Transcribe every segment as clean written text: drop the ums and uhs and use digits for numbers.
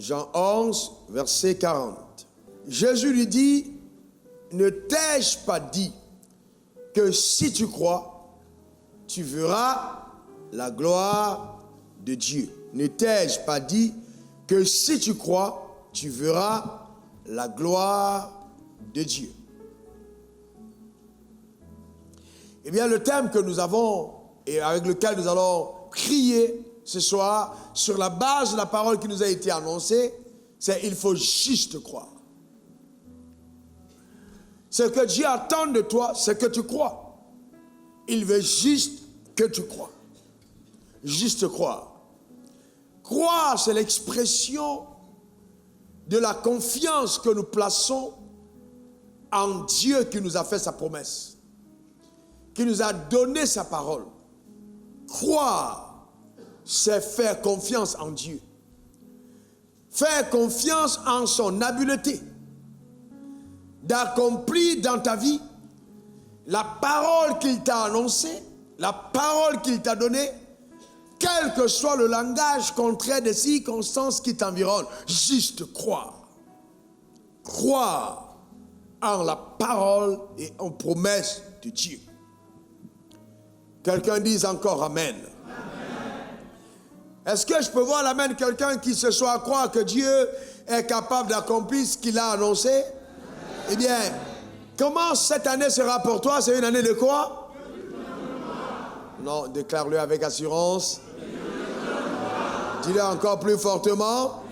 Jean 11, verset 40. Jésus lui dit, ne t'ai-je pas dit que si tu crois, tu verras la gloire de Dieu. Ne t'ai-je pas dit que si tu crois, tu verras la gloire de Dieu. Eh bien, le thème que nous avons et avec lequel nous allons prier ce soir, sur la base de la parole qui nous a été annoncée, c'est il faut juste croire. Ce que Dieu attend de toi, c'est que tu crois. Il veut juste que tu crois. Juste croire. Croire, c'est l'expression de la confiance que nous plaçons en Dieu qui nous a fait sa promesse, qui nous a donné sa parole. Croire, c'est faire confiance en Dieu. Faire confiance en son habileté d'accomplir dans ta vie la parole qu'il t'a annoncée, la parole qu'il t'a donnée, quel que soit le langage contraire des circonstances qui t'environnent. Juste croire. Croire en la parole et en promesse de Dieu. Quelqu'un dise encore Amen. Est-ce que je peux voir l'amen quelqu'un qui se soit à croire que Dieu est capable d'accomplir ce qu'il a annoncé? Eh bien, comment cette année sera pour toi? C'est une année de quoi? Non, déclare-le avec assurance. Dis-le encore plus fortement.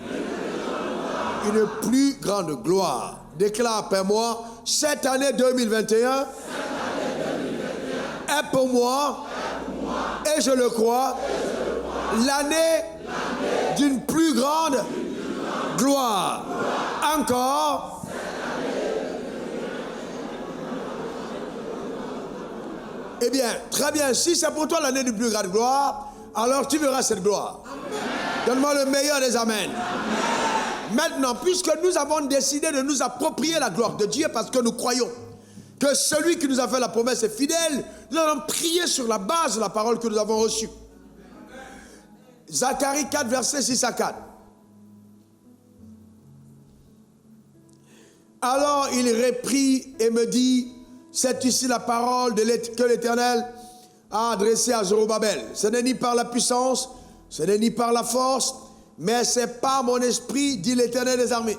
Une plus grande gloire. Déclare après moi, cette année 2021 est pour moi, et je le crois, l'année d'une plus grande gloire. Encore. Eh bien, très bien. Si c'est pour toi l'année d'une plus grande gloire, alors tu verras cette gloire. Donne-moi le meilleur des amens. Maintenant, puisque nous avons décidé de nous approprier la gloire de Dieu parce que nous croyons que celui qui nous a fait la promesse est fidèle, nous allons prier sur la base de la parole que nous avons reçue. Zacharie 4, verset 6 à 4. Alors il reprit et me dit, c'est ici la parole que l'Éternel a adressée à Zorobabel. Ce n'est ni par la puissance, ce n'est ni par la force, mais c'est par mon esprit, dit l'Éternel des armées.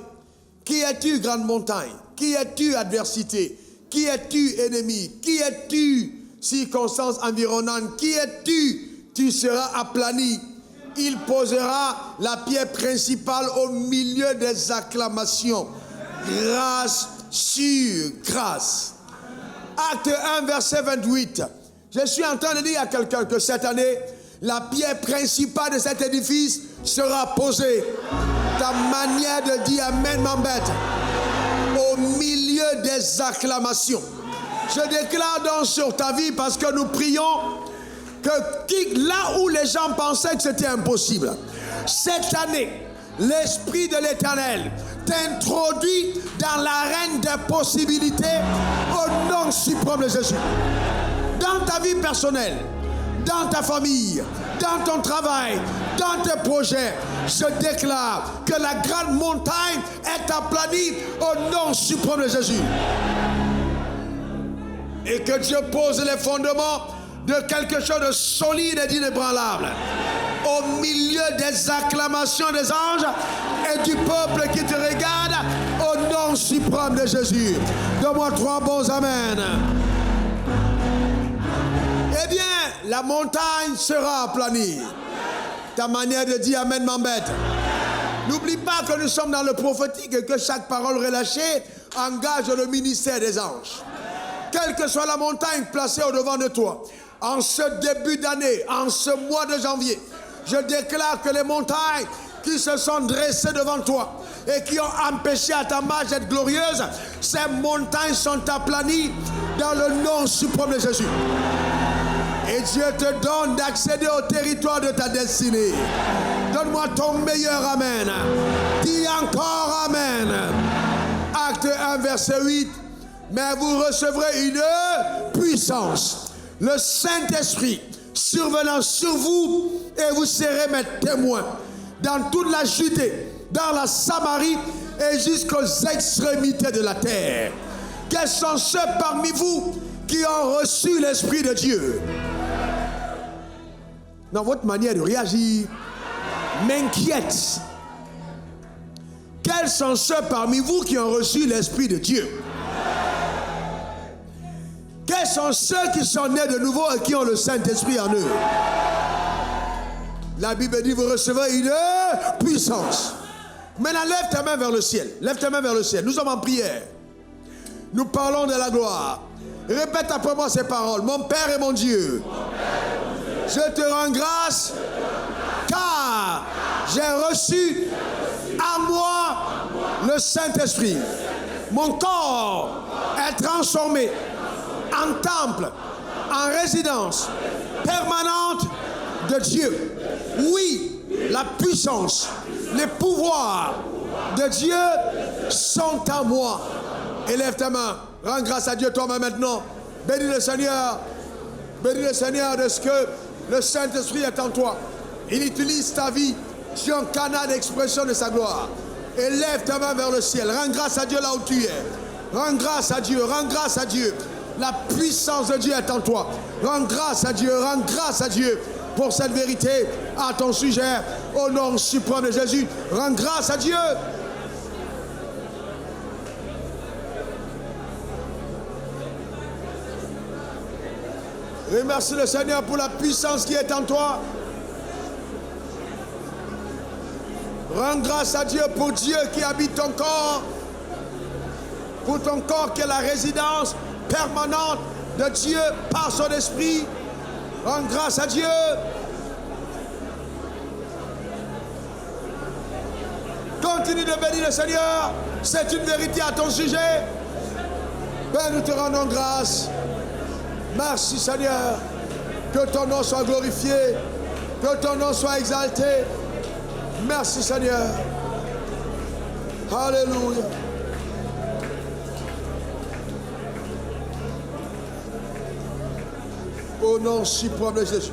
Qui es-tu, grande montagne? Qui es-tu, adversité? Qui es-tu, ennemi? Qui es-tu, circonstance environnante? Qui es-tu? Tu seras aplani. Il posera la pierre principale au milieu des acclamations. Grâce sur grâce. Acte 1, verset 28. Je suis en train de dire à quelqu'un que cette année, la pierre principale de cet édifice sera posée. Ta manière de dire Amen m'embête. Au milieu des acclamations. Je déclare donc sur ta vie, parce que nous prions, que là où les gens pensaient que c'était impossible, cette année, l'Esprit de l'Éternel t'introduit dans l'arène des possibilités au nom suprême de Jésus. Dans ta vie personnelle, dans ta famille, dans ton travail, dans tes projets, je déclare que la grande montagne est aplanie au nom suprême de Jésus. Et que Dieu pose les fondements de quelque chose de solide et d'inébranlable. Au milieu des acclamations des anges et du peuple qui te regarde, au nom suprême de Jésus. Donne-moi 3 bons amen. Eh bien, la montagne sera aplanie. Ta manière de dire amen m'embête. N'oublie pas que nous sommes dans le prophétique et que chaque parole relâchée engage le ministère des anges. Quelle que soit la montagne placée au-devant de toi, en ce début d'année, en ce mois de janvier, je déclare que les montagnes qui se sont dressées devant toi et qui ont empêché à ta marche d'être glorieuse, ces montagnes sont aplanies dans le nom suprême de Jésus. Et Dieu te donne d'accéder au territoire de ta destinée. Donne-moi ton meilleur amen. Dis encore amen. Acte 1, verset 8. Mais vous recevrez une puissance, le Saint-Esprit survenant sur vous, et vous serez mes témoins dans toute la Judée, dans la Samarie et jusqu'aux extrémités de la terre. Quels sont ceux parmi vous qui ont reçu l'Esprit de Dieu? Dans votre manière de réagir m'inquiète. Quels sont ceux parmi vous qui ont reçu l'Esprit de Dieu? Quels sont ceux qui sont nés de nouveau et qui ont le Saint-Esprit en eux? La Bible dit, vous recevez une puissance. Maintenant, lève ta main vers le ciel. Lève ta main vers le ciel. Nous sommes en prière. Nous parlons de la gloire. Répète après moi ces paroles. Mon Père et mon Dieu, je te rends grâce car j'ai reçu à moi le Saint-Esprit. Mon corps est transformé en temple, en résidence permanente de Dieu. Oui, la puissance, les pouvoirs de Dieu sont en moi. Élève ta main, rends grâce à Dieu toi-même maintenant. Bénis le Seigneur de ce que le Saint-Esprit est en toi. Il utilise ta vie sur un canal d'expression de sa gloire. Élève ta main vers le ciel, rends grâce à Dieu là où tu es. Rends grâce à Dieu, rends grâce à Dieu. La puissance de Dieu est en toi. Rends grâce à Dieu pour cette vérité à ton sujet. Au nom suprême de Jésus, rends grâce à Dieu. Remercie le Seigneur pour la puissance qui est en toi. Rends grâce à Dieu pour Dieu qui habite ton corps. Pour ton corps qui est la résidence permanente de Dieu par son esprit. Rends grâce à Dieu. Continue de bénir le Seigneur. C'est une vérité à ton sujet. Père, nous te rendons grâce. Merci Seigneur. Que ton nom soit glorifié. Que ton nom soit exalté. Merci Seigneur. Alléluia. Au nom suprême de Jésus.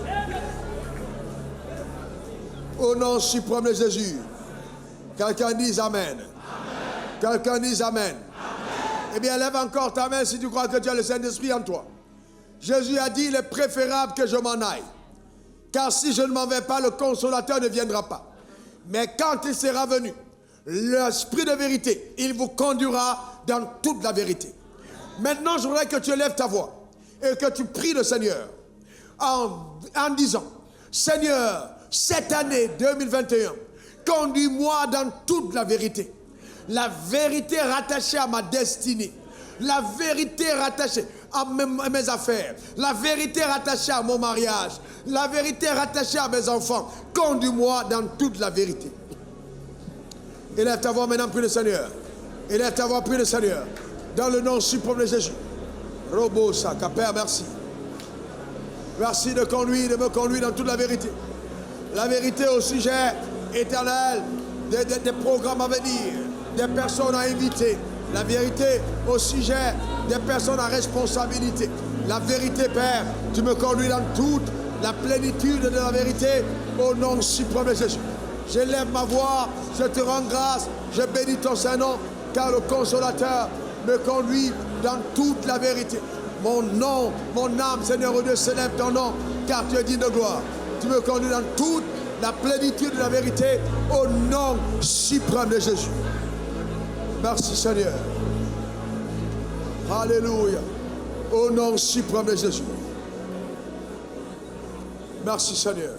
Au nom suprême de Jésus. Quelqu'un dise Amen. Quelqu'un dise Amen. Eh bien, lève encore ta main si tu crois que tu as le Saint-Esprit en toi. Jésus a dit, il est préférable que je m'en aille. Car si je ne m'en vais pas, le Consolateur ne viendra pas. Mais quand il sera venu, l'Esprit de vérité, il vous conduira dans toute la vérité. Maintenant, je voudrais que tu élèves ta voix et que tu pries le Seigneur en disant, Seigneur, cette année 2021, conduis-moi dans toute la vérité. La vérité rattachée à ma destinée. La vérité rattachée à mes affaires. La vérité rattachée à mon mariage. La vérité rattachée à mes enfants. Conduis-moi dans toute la vérité. Élève ta voix maintenant, prie le Seigneur. Élève ta voix, prie le Seigneur. Dans le nom suprême de Jésus. Robo Saka, Père, merci. Merci de me conduire dans toute la vérité. La vérité au sujet éternel des programmes à venir, des personnes à inviter. La vérité au sujet des personnes à responsabilité. La vérité, Père, tu me conduis dans toute la plénitude de la vérité au nom suprême de Jésus. J'élève ma voix, je te rends grâce, je bénis ton Saint-Nom, car le Consolateur me conduit dans toute la vérité. Mon nom, mon âme, Seigneur Dieu, célèbre ton nom, car tu es digne de gloire. Tu me conduis dans toute la plénitude de la vérité au nom suprême de Jésus. Merci Seigneur. Alléluia. Au nom suprême de Jésus. Merci Seigneur.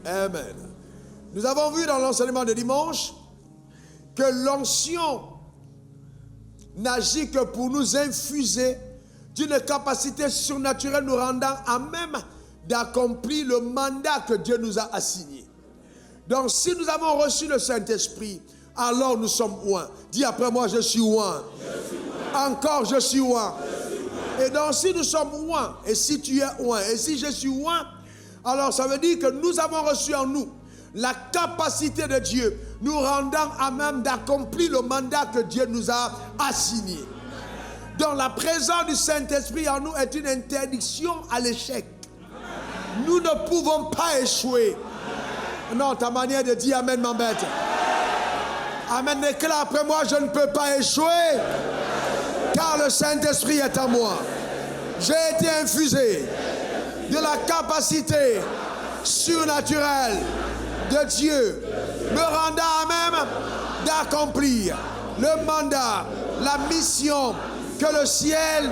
Amen. Nous avons vu dans l'enseignement de dimanche que l'onction n'agit que pour nous infuser d'une capacité surnaturelle nous rendant à même d'accomplir le mandat que Dieu nous a assigné. Donc si nous avons reçu le Saint-Esprit, alors nous sommes oints. Dis après moi, je suis oint. Encore, je suis oint. Et donc si nous sommes oints, et si tu es oint, et si je suis oint, alors ça veut dire que nous avons reçu en nous la capacité de Dieu, nous rendant à même d'accomplir le mandat que Dieu nous a assigné. Donc la présence du Saint-Esprit en nous est une interdiction à l'échec. Nous ne pouvons pas échouer. Non, ta manière de dire Amen m'embête. Amen, déclare après moi, je ne peux pas échouer, car le Saint-Esprit est en moi. J'ai été infusé de la capacité surnaturelle de Dieu, me rendant à même d'accomplir le mandat, la mission que le ciel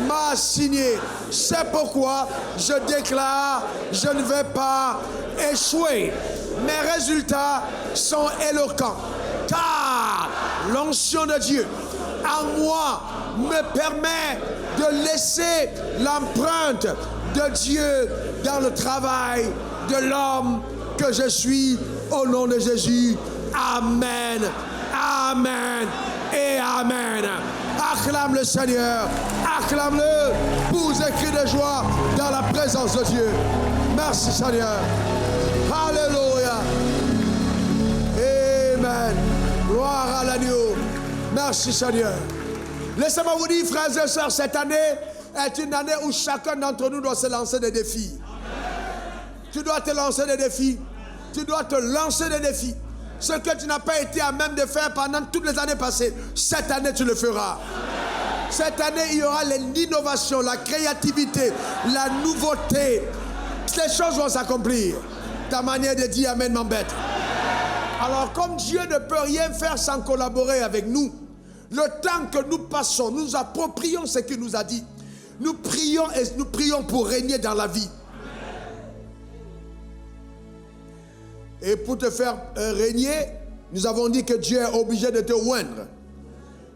m'a assignée. C'est pourquoi je déclare, je ne vais pas échouer. Mes résultats sont éloquents, car l'onction de Dieu en moi me permet de laisser l'empreinte de Dieu dans le travail de l'homme que je suis, au nom de Jésus. Amen, amen et amen. Acclame le Seigneur, acclame-le, pousse des cris de joie dans la présence de Dieu. Merci Seigneur. Alléluia. Amen. Gloire à l'agneau. Merci Seigneur. Laissez-moi vous dire, frères et sœurs, cette année est une année où chacun d'entre nous doit se lancer des défis. Tu dois te lancer des défis. Tu dois te lancer des défis. Ce que tu n'as pas été à même de faire pendant toutes les années passées, cette année tu le feras. Cette année, il y aura l'innovation, la créativité, la nouveauté. Les choses vont s'accomplir. Ta manière de dire Amen m'embête. Alors, comme Dieu ne peut rien faire sans collaborer avec nous, le temps que nous passons, nous approprions ce qu'il nous a dit. Nous prions et nous prions pour régner dans la vie. Et pour te faire régner, nous avons dit que Dieu est obligé de te oindre.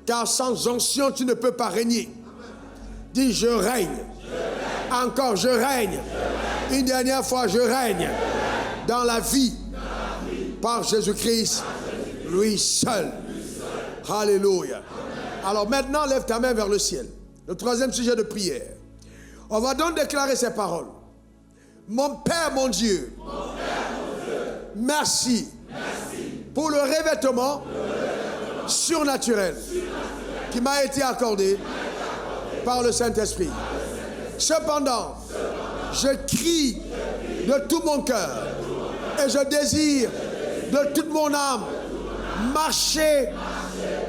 Car sans onction, tu ne peux pas régner. Dis, je règne. Encore, je règne. Une dernière fois, je règne. Dans la vie. Par Jésus-Christ. Lui seul. Alléluia. Alors maintenant, lève ta main vers le ciel. Le troisième sujet de prière. On va donc déclarer ces paroles. Mon Père, mon Dieu. Merci. Pour le revêtement surnaturel qui m'a été accordé par le Saint-Esprit. Cependant, je crie de tout mon cœur et je désire de toute mon âme marcher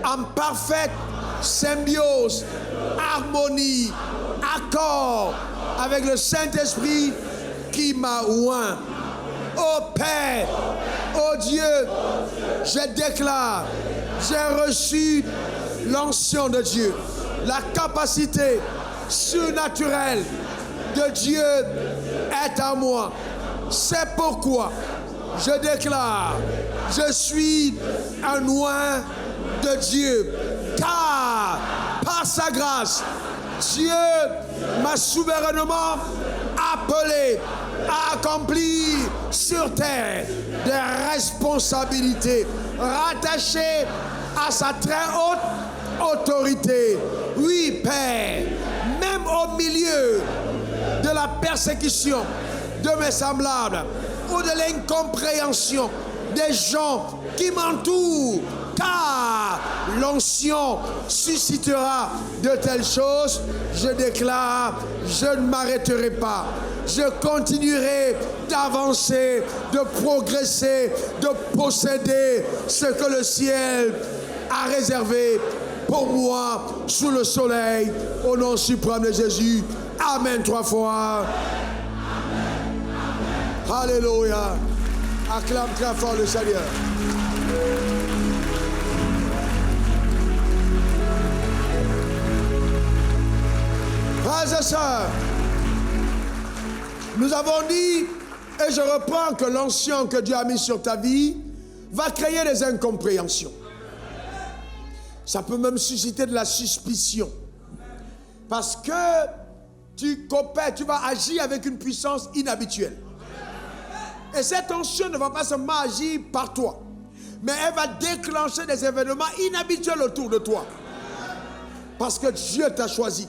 en parfaite symbiose, harmonie, accord avec le Saint-Esprit qui m'a oint. Ô Père, ô Dieu, je déclare, j'ai reçu l'onction de Dieu, la capacité surnaturelle de Dieu est en moi. C'est pourquoi je déclare, je suis un oint de Dieu, car par sa grâce, Dieu m'a souverainement appelé à accomplir sur terre des responsabilités rattachées à sa très haute autorité. Oui, Père, même au milieu de la persécution de mes semblables ou de l'incompréhension des gens qui m'entourent, car l'onction suscitera de telles choses, je déclare, je ne m'arrêterai pas. Je continuerai d'avancer, de progresser, de posséder ce que le ciel a réservé pour moi sous le soleil, au nom suprême de Jésus. Amen 3 fois. Alléluia. Acclame très fort le Seigneur. Frères et sœurs, nous avons dit, et je reprends, que l'onction que Dieu a mise sur ta vie va créer des incompréhensions. Ça peut même susciter de la suspicion. Parce que tu coopères, tu vas agir avec une puissance inhabituelle. Et cette onction ne va pas seulement agir par toi, mais elle va déclencher des événements inhabituels autour de toi. Parce que Dieu t'a choisi.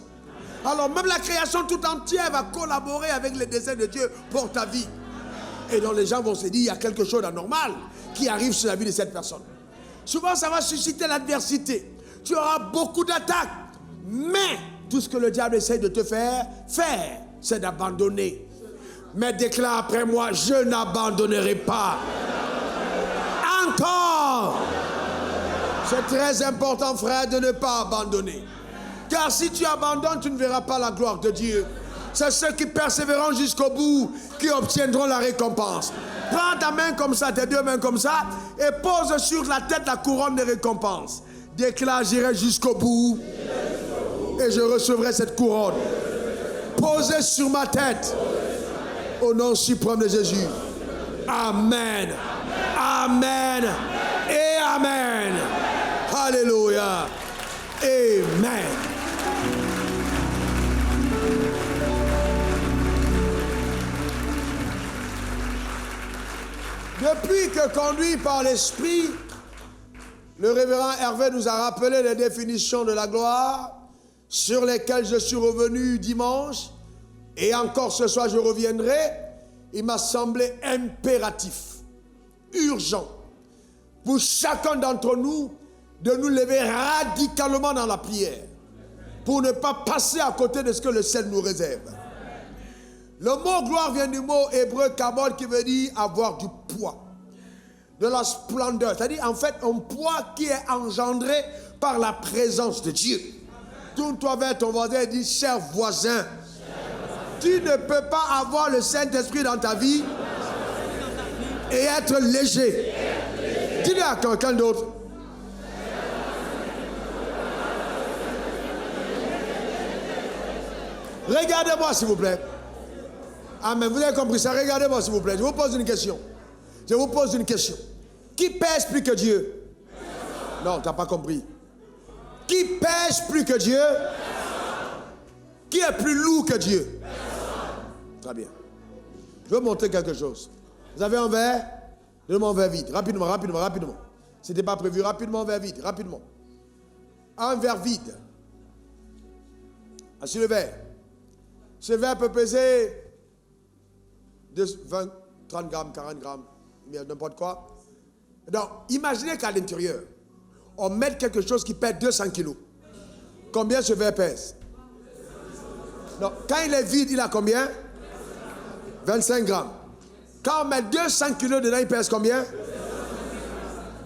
Alors même la création tout entière va collaborer avec les desseins de Dieu pour ta vie. Et donc les gens vont se dire, il y a quelque chose d'anormal qui arrive sur la vie de cette personne. Souvent ça va susciter l'adversité. Tu auras beaucoup d'attaques. Mais tout ce que le diable essaie de te faire, c'est d'abandonner. Mais déclare après moi, je n'abandonnerai pas. C'est très important, frère, de ne pas abandonner. Car si tu abandonnes, tu ne verras pas la gloire de Dieu. C'est ceux qui persévéreront jusqu'au bout qui obtiendront la récompense. Prends ta main comme ça, tes deux mains comme ça, et pose sur la tête la couronne de récompense. Déclare, j'irai jusqu'au bout et je recevrai cette couronne. Posée sur ma tête. Au nom suprême de Jésus. Amen. Amen. Et Amen. Alléluia. Amen. Depuis que conduit par l'Esprit, le révérend Hervé nous a rappelé les définitions de la gloire sur lesquelles je suis revenu dimanche et encore ce soir je reviendrai. Il m'a semblé impératif, urgent, pour chacun d'entre nous de nous lever radicalement dans la prière pour ne pas passer à côté de ce que le ciel nous réserve. Le mot gloire vient du mot hébreu kabod qui veut dire avoir du poids, de la splendeur. C'est-à-dire en fait un poids qui est engendré par la présence de Dieu. Tourne-toi vers ton voisin et dis, cher voisin, tu ne peux pas avoir le Saint-Esprit dans ta vie et être léger. Dis-le à quelqu'un d'autre. Regardez-moi s'il vous plaît. Amen. Vous avez compris ça? Regardez-moi s'il vous plaît. Je vous pose une question. Je vous pose une question. Qui pèse plus que Dieu? Non, tu n'as pas compris. Qui pèse plus que Dieu? Qui est plus lourd que Dieu? Très bien. Je veux montrer quelque chose. Vous avez un verre? Donnez-moi un verre vide. Rapidement, rapidement, rapidement. Ce n'était pas prévu. Rapidement, un verre vide. Rapidement. Un verre vide. Sur le verre. Ce verre peut peser 20, 30 grammes, 40 grammes, n'importe quoi. Donc, imaginez qu'à l'intérieur, on mette quelque chose qui pèse 200 kilos. Combien ce verre pèse? Non, quand il est vide, il a combien? 25 grammes. Quand on met 200 kilos dedans, il pèse combien?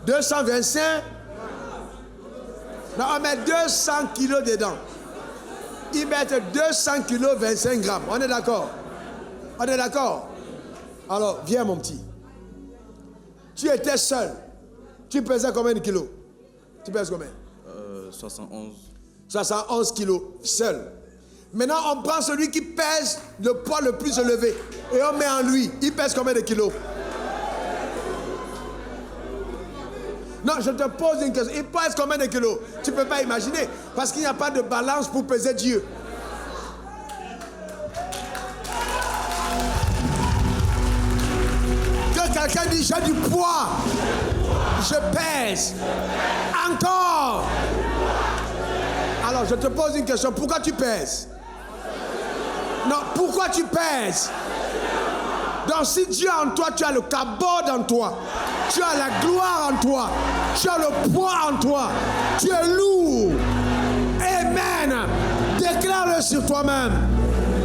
225. Non, on met 200 kilos dedans. Ils mettent 200 kilos, 25 grammes. On est d'accord? On est d'accord? Alors, viens mon petit. Tu étais seul. Tu pesais combien de kilos? Tu pèses combien? 71. 71 kilos, seul. Maintenant, on prend celui qui pèse le poids le plus élevé et on met en lui. Il pèse combien de kilos? Non, je te pose une question. Il pèse combien de kilos? Tu ne peux pas imaginer. Parce qu'il n'y a pas de balance pour peser Dieu. Que quelqu'un dise, j'ai du poids. Je pèse. Encore. Alors, je te pose une question. Pourquoi tu pèses? Non, pourquoi tu pèses? Donc, si Dieu est en toi, tu as le kabod en toi. Tu as la gloire en toi. Tu as le poids en toi. Tu es lourd. Amen. Déclare-le sur toi-même.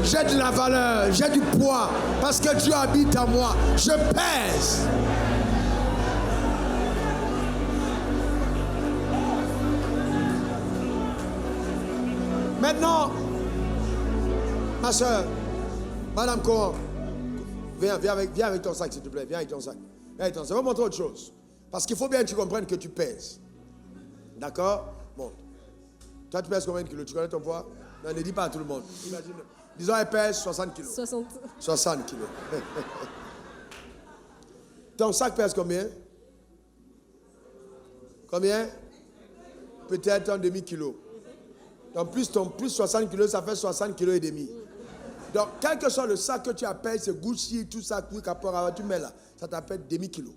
J'ai de la valeur, j'ai du poids. Parce que Dieu habite en moi. Je pèse. Maintenant, ma soeur, Madame Coran, viens avec ton sac, s'il te plaît. Viens avec ton sac. Viens avec ton sac. Je vais montrer autre chose. Parce qu'il faut bien que tu comprennes que tu pèses. D'accord? Bon. Toi, tu pèses combien de kilos? Tu connais ton poids? Non, ne dis pas à tout le monde. Imagine. Disons, elle pèse 60 kilos. 60 kilos. Ton sac pèse combien? Combien? Peut-être un demi-kilo. Donc, plus 60 kilos, ça fait 60 kilos et demi. Donc, quel que soit le sac que tu appelles, c'est Gucci, tout ça, tu mets là, ça t'appelle demi-kilo.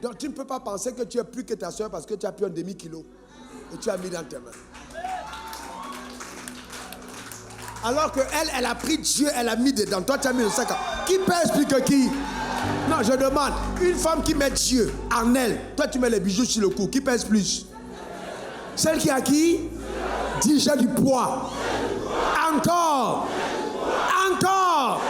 Donc, tu ne peux pas penser que tu es plus que ta soeur parce que tu as pris un demi-kilo et tu as mis dans tes mains. Alors qu'elle, elle a pris Dieu, elle a mis dedans. Toi, tu as mis le sac. Qui pèse plus que qui? Non, je demande. Une femme qui met Dieu en elle, toi, tu mets les bijoux sur le cou. Qui pèse plus? Celle qui a qui? Dis, j'ai du poids. Encore. Encore.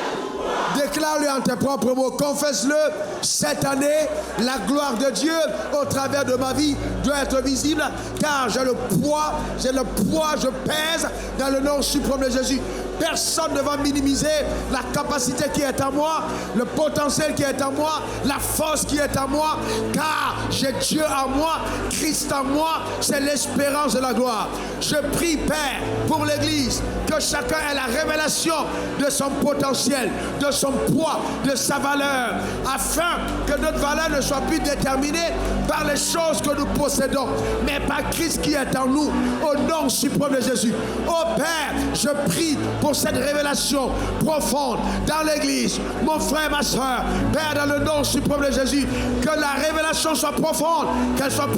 Déclare-le en tes propres mots. Confesse-le. Cette année, la gloire de Dieu au travers de ma vie doit être visible, car j'ai le poids, je pèse dans le nom suprême de Jésus. Personne ne va minimiser la capacité qui est en moi, le potentiel qui est en moi, la force qui est en moi, car j'ai Dieu en moi, Christ en moi, c'est l'espérance de la gloire. Je prie, Père, pour l'Église, que chacun ait la révélation de son potentiel, de son poids, de sa valeur, afin que notre valeur ne soit plus déterminée par les choses que nous possédons, mais par Christ qui est en nous, au nom suprême de Jésus. Oh Père, je prie pour cette révélation profonde dans l'Église, mon frère, ma soeur, Père, dans le nom suprême de Jésus, que la révélation soit profonde, qu'elle soit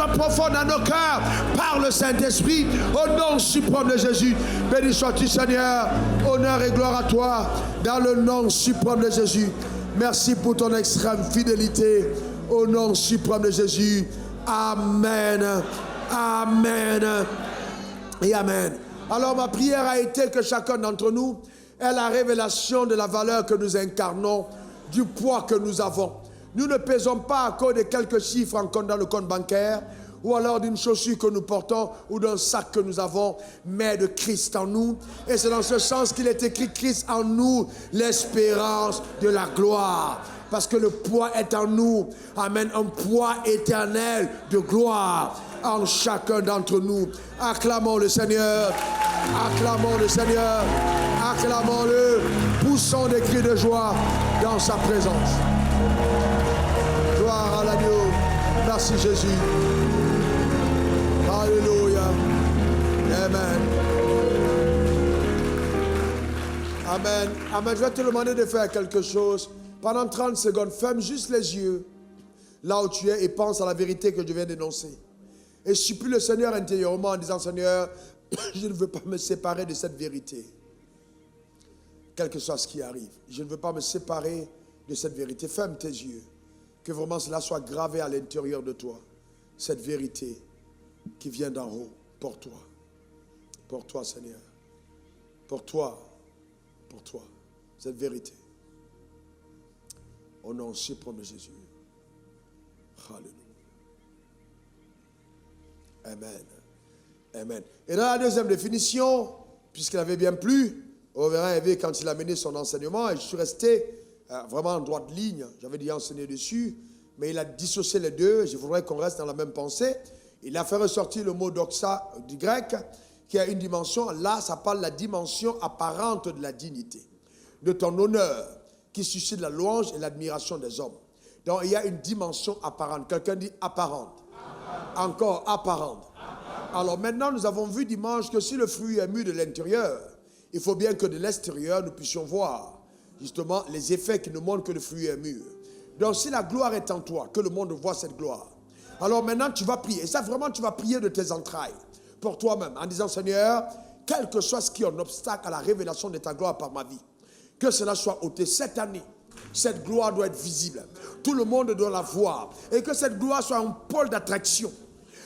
profonde dans nos cœurs, par le Saint-Esprit, au nom suprême de Jésus. Béni sois-tu, Seigneur, honneur et gloire à toi, dans le nom suprême de Jésus. Merci pour ton extrême fidélité, au nom suprême de Jésus. Amen, amen et amen. Alors ma prière a été que chacun d'entre nous ait la révélation de la valeur que nous incarnons, du poids que nous avons. Nous ne pesons pas à cause de quelques chiffres encore dans le compte bancaire, ou alors d'une chaussure que nous portons, ou d'un sac que nous avons, mais de Christ en nous. Et c'est dans ce sens qu'il est écrit Christ en nous, l'espérance de la gloire. Parce que le poids est en nous. Amen. Un poids éternel de gloire en chacun d'entre nous. Acclamons le Seigneur. Acclamons le Seigneur. Acclamons-le. Poussons des cris de joie dans sa présence. Gloire à l'agneau. Merci Jésus. Alléluia. Amen. Amen. Amen. Je vais te demander de faire quelque chose. Pendant 30 secondes, ferme juste les yeux là où tu es et pense à la vérité que je viens d'énoncer. Et supplie le Seigneur intérieurement en disant, Seigneur, je ne veux pas me séparer de cette vérité. Quel que soit ce qui arrive, je ne veux pas me séparer de cette vérité. Ferme tes yeux. Que vraiment cela soit gravé à l'intérieur de toi. Cette vérité qui vient d'en haut pour toi. Pour toi, Seigneur. Pour toi. Pour toi. Cette vérité. Au nom suprême de Jésus. Alléluia. Amen. Amen. Et dans la deuxième définition, puisqu'il avait bien plu, au verra quand il a mené son enseignement, et je suis resté vraiment en droite ligne, j'avais déjà enseigné dessus, mais il a dissocié les deux, je voudrais qu'on reste dans la même pensée. Il a fait ressortir le mot doxa du grec, qui a une dimension, là ça parle de la dimension apparente de la dignité, de ton honneur, qui suscite la louange et l'admiration des hommes. Donc il y a une dimension apparente. Quelqu'un dit apparente. Encore apparente. Alors maintenant nous avons vu dimanche que si le fruit est mûr de l'intérieur, il faut bien que de l'extérieur nous puissions voir justement les effets qui nous montrent que le fruit est mûr. Donc si la gloire est en toi, que le monde voit cette gloire, alors maintenant tu vas prier. Et ça vraiment tu vas prier de tes entrailles pour toi-même en disant Seigneur, quel que soit ce qui est un obstacle à la révélation de ta gloire par ma vie, que cela soit ôté cette année. Cette gloire doit être visible. Tout le monde doit la voir. Et que cette gloire soit un pôle d'attraction.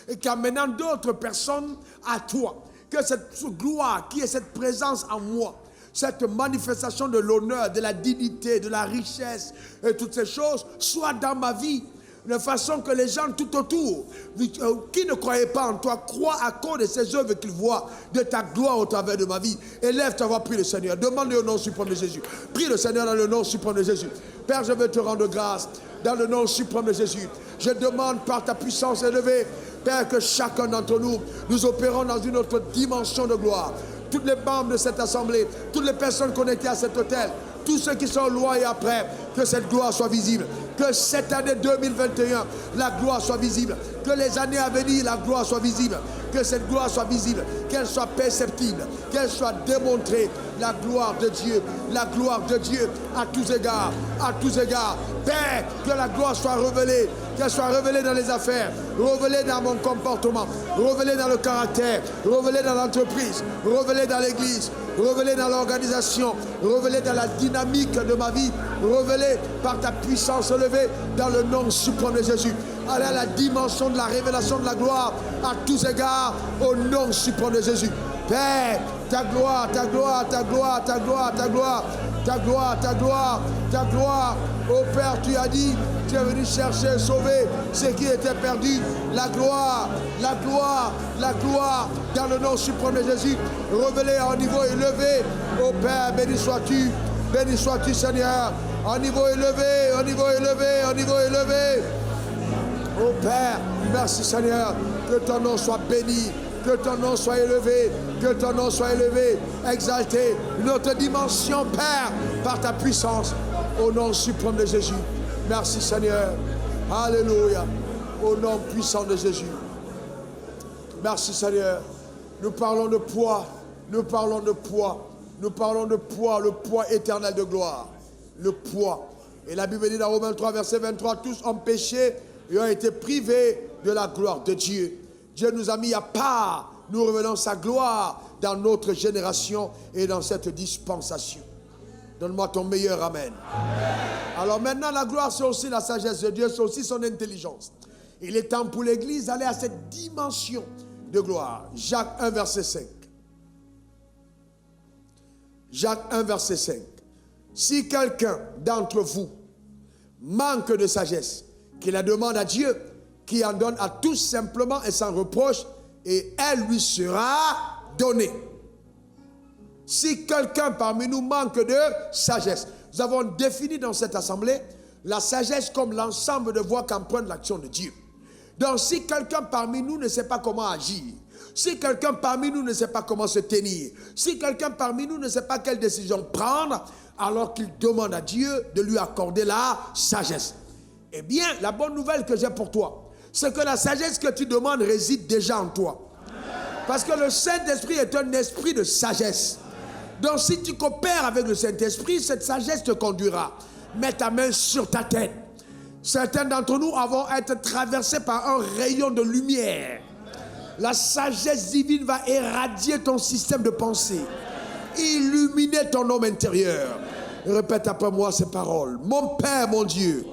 Et qu'amenant d'autres personnes à toi. Que cette gloire, qui est cette présence en moi, cette manifestation de l'honneur, de la dignité, de la richesse et toutes ces choses, soit dans ma vie. De façon que les gens tout autour, qui ne croyaient pas en toi, croient à cause de ces œuvres qu'ils voient, de ta gloire au travers de ma vie. Élève ta voix, prie le Seigneur. Demande-le au nom suprême de Jésus. Prie le Seigneur dans le nom suprême de Jésus. Père, je veux te rendre grâce dans le nom suprême de Jésus. Je demande par ta puissance élevée, Père, que chacun d'entre nous, nous opérons dans une autre dimension de gloire. Toutes les membres de cette assemblée, toutes les personnes connectées à cet hôtel, tous ceux qui sont loin et après, que cette gloire soit visible. Que cette année 2021, la gloire soit visible. Que les années à venir, la gloire soit visible. Que cette gloire soit visible. Qu'elle soit perceptible. Qu'elle soit démontrée. La gloire de Dieu. La gloire de Dieu à tous égards. À tous égards. Père, que la gloire soit révélée. Qu'elle soit révélée dans les affaires. Révélée dans mon comportement. Révélée dans le caractère. Révélée dans l'entreprise. Révélée dans l'église. Révélée dans l'organisation. Révélée dans la dynamique de ma vie. Révélée par ta puissance élevée dans le nom suprême de Jésus. Allez à la dimension de la révélation de la gloire à tous égards au nom suprême de Jésus. Père, ta gloire, ta gloire, ta gloire, ta gloire, ta gloire, ta gloire, ta gloire, ta gloire. Ô Père, tu as dit, tu es venu chercher et sauver ce qui était perdu. La gloire, la gloire, la gloire, dans le nom suprême de Jésus, révélé à un niveau élevé. Ô Père, béni sois-tu, Seigneur, à un niveau élevé, à un niveau élevé, à un niveau élevé. Ô Père, merci Seigneur, que ton nom soit béni, que ton nom soit élevé, que ton nom soit élevé, exalté, une autre dimension, Père, par ta puissance, au nom suprême de Jésus. Merci Seigneur, alléluia, au nom puissant de Jésus. Merci Seigneur, nous parlons de poids, nous parlons de poids, nous parlons de poids, le poids éternel de gloire, le poids. Et la Bible dit dans Romains 3, verset 23, tous ont péché et ont été privés de la gloire de Dieu. Dieu nous a mis à part, nous revenons sa gloire dans notre génération et dans cette dispensation. Donne-moi ton meilleur amen. Amen. Alors maintenant, la gloire, c'est aussi la sagesse de Dieu, c'est aussi son intelligence. Il est temps pour l'Église d'aller à cette dimension de gloire. Jacques 1, verset 5. Jacques 1, verset 5. Si quelqu'un d'entre vous manque de sagesse, qu'il la demande à Dieu, qui en donne à tous simplement et sans reproche, et elle lui sera donnée. Si quelqu'un parmi nous manque de sagesse, nous avons défini dans cette assemblée la sagesse comme l'ensemble de voies qu'emprunte l'action de Dieu. Donc si quelqu'un parmi nous ne sait pas comment agir, si quelqu'un parmi nous ne sait pas comment se tenir, si quelqu'un parmi nous ne sait pas quelle décision prendre, alors qu'il demande à Dieu de lui accorder la sagesse. Eh bien, la bonne nouvelle que j'ai pour toi, c'est que la sagesse que tu demandes réside déjà en toi. Parce que le Saint-Esprit est un esprit de sagesse. Donc si tu coopères avec le Saint-Esprit, cette sagesse te conduira. Mets ta main sur ta tête. Certains d'entre nous vont être traversés par un rayon de lumière. La sagesse divine va irradier ton système de pensée, illuminer ton homme intérieur. Répète après moi ces paroles. Mon Père, mon Dieu,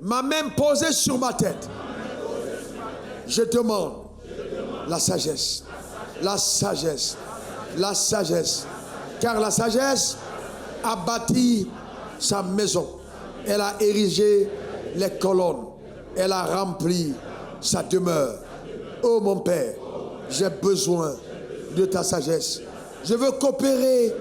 ma main posée sur ma tête, je demande la sagesse, la sagesse, la sagesse. Car la sagesse a bâti sa maison. Elle a érigé les colonnes. Elle a rempli sa demeure. Oh mon Père, j'ai besoin de ta sagesse. Je veux coopérer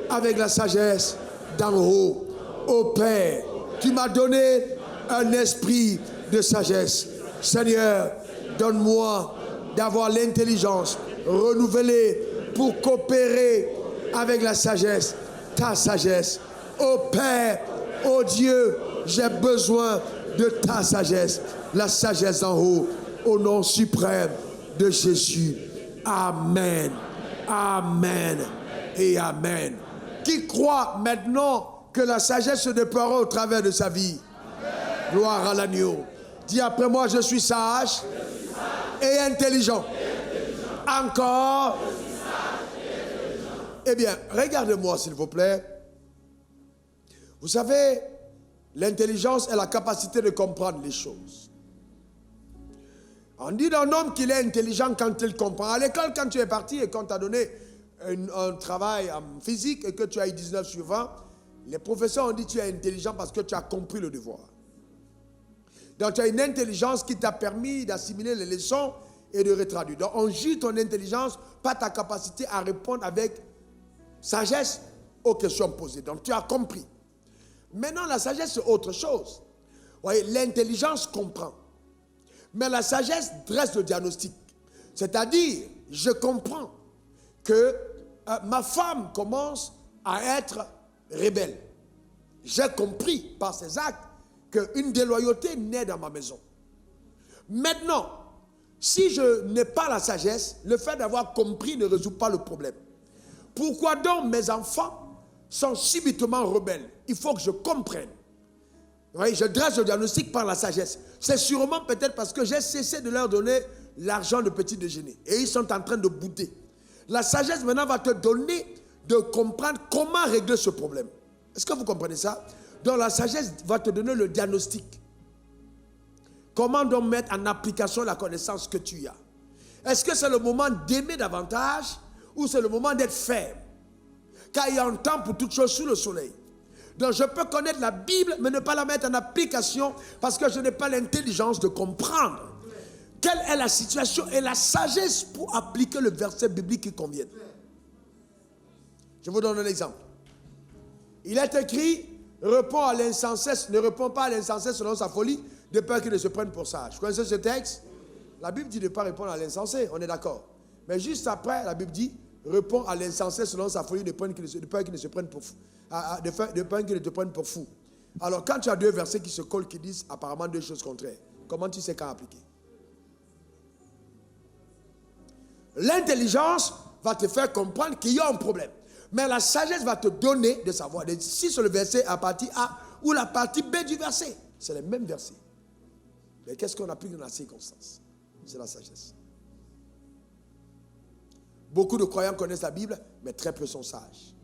avec la sagesse d'en haut. Oh Père, tu m'as donné un esprit de sagesse. Seigneur, donne-moi d'avoir l'intelligence renouvelée pour coopérer avec la sagesse, ta sagesse. Oh Père, oh Dieu, j'ai besoin de ta sagesse, la sagesse d'en haut, au nom suprême de Jésus. Amen, amen et amen. Qui croit maintenant que la sagesse se déploiera au travers de sa vie? Gloire à l'agneau. Dis après moi, je suis sage et intelligent. Encore. Eh bien, regardez-moi s'il vous plaît. Vous savez, l'intelligence est la capacité de comprendre les choses. On dit d'un homme qu'il est intelligent quand il comprend. À l'école, quand tu es parti et qu'on t'a donné un travail en physique et que tu as eu 19 sur 20, les professeurs ont dit que tu es intelligent parce que tu as compris le devoir. Donc tu as une intelligence qui t'a permis d'assimiler les leçons et de retraduire. Donc on juge ton intelligence par ta capacité à répondre avec sagesse aux questions posées. Donc tu as compris. Maintenant la sagesse c'est autre chose. Vous voyez, l'intelligence comprend. Mais la sagesse dresse le diagnostic. C'est-à-dire, je comprends que ma femme commence à être rebelle. J'ai compris par ses actes qu'une déloyauté naît dans ma maison. Maintenant, si je n'ai pas la sagesse, le fait d'avoir compris ne résout pas le problème. Pourquoi donc mes enfants sont subitement rebelles? Il faut que je comprenne. Oui, je dresse le diagnostic par la sagesse. C'est sûrement peut-être parce que j'ai cessé de leur donner l'argent de petit déjeuner. Et ils sont en train de bouder. La sagesse maintenant va te donner de comprendre comment régler ce problème. Est-ce que vous comprenez ça? Donc la sagesse va te donner le diagnostic. Comment donc mettre en application la connaissance que tu as? Est-ce que c'est le moment d'aimer davantage où c'est le moment d'être ferme. Car il y a un temps pour toute chose sous le soleil. Donc je peux connaître la Bible, mais ne pas la mettre en application parce que je n'ai pas l'intelligence de comprendre quelle est la situation et la sagesse pour appliquer le verset biblique qui convient. Je vous donne un exemple. Il est écrit, ne répond pas à l'insensé selon sa folie, de peur qu'il ne se prenne pour sage. Vous connaissez ce texte? La Bible dit de ne pas répondre à l'insensé, on est d'accord. Mais juste après, la Bible dit, répond à l'insensé selon sa folie, de peur qu'il ne se prenne pour fou. De peur qu'il ne te prenne pour fou. Alors, quand tu as deux versets qui se collent, qui disent apparemment deux choses contraires, comment tu sais quand appliquer? L'intelligence va te faire comprendre qu'il y a un problème. Mais la sagesse va te donner de savoir si c'est le verset à partie A ou la partie B du verset. C'est le même verset. Mais qu'est-ce qu'on applique dans la circonstance? C'est la sagesse. Beaucoup de croyants connaissent la Bible, mais très peu sont sages.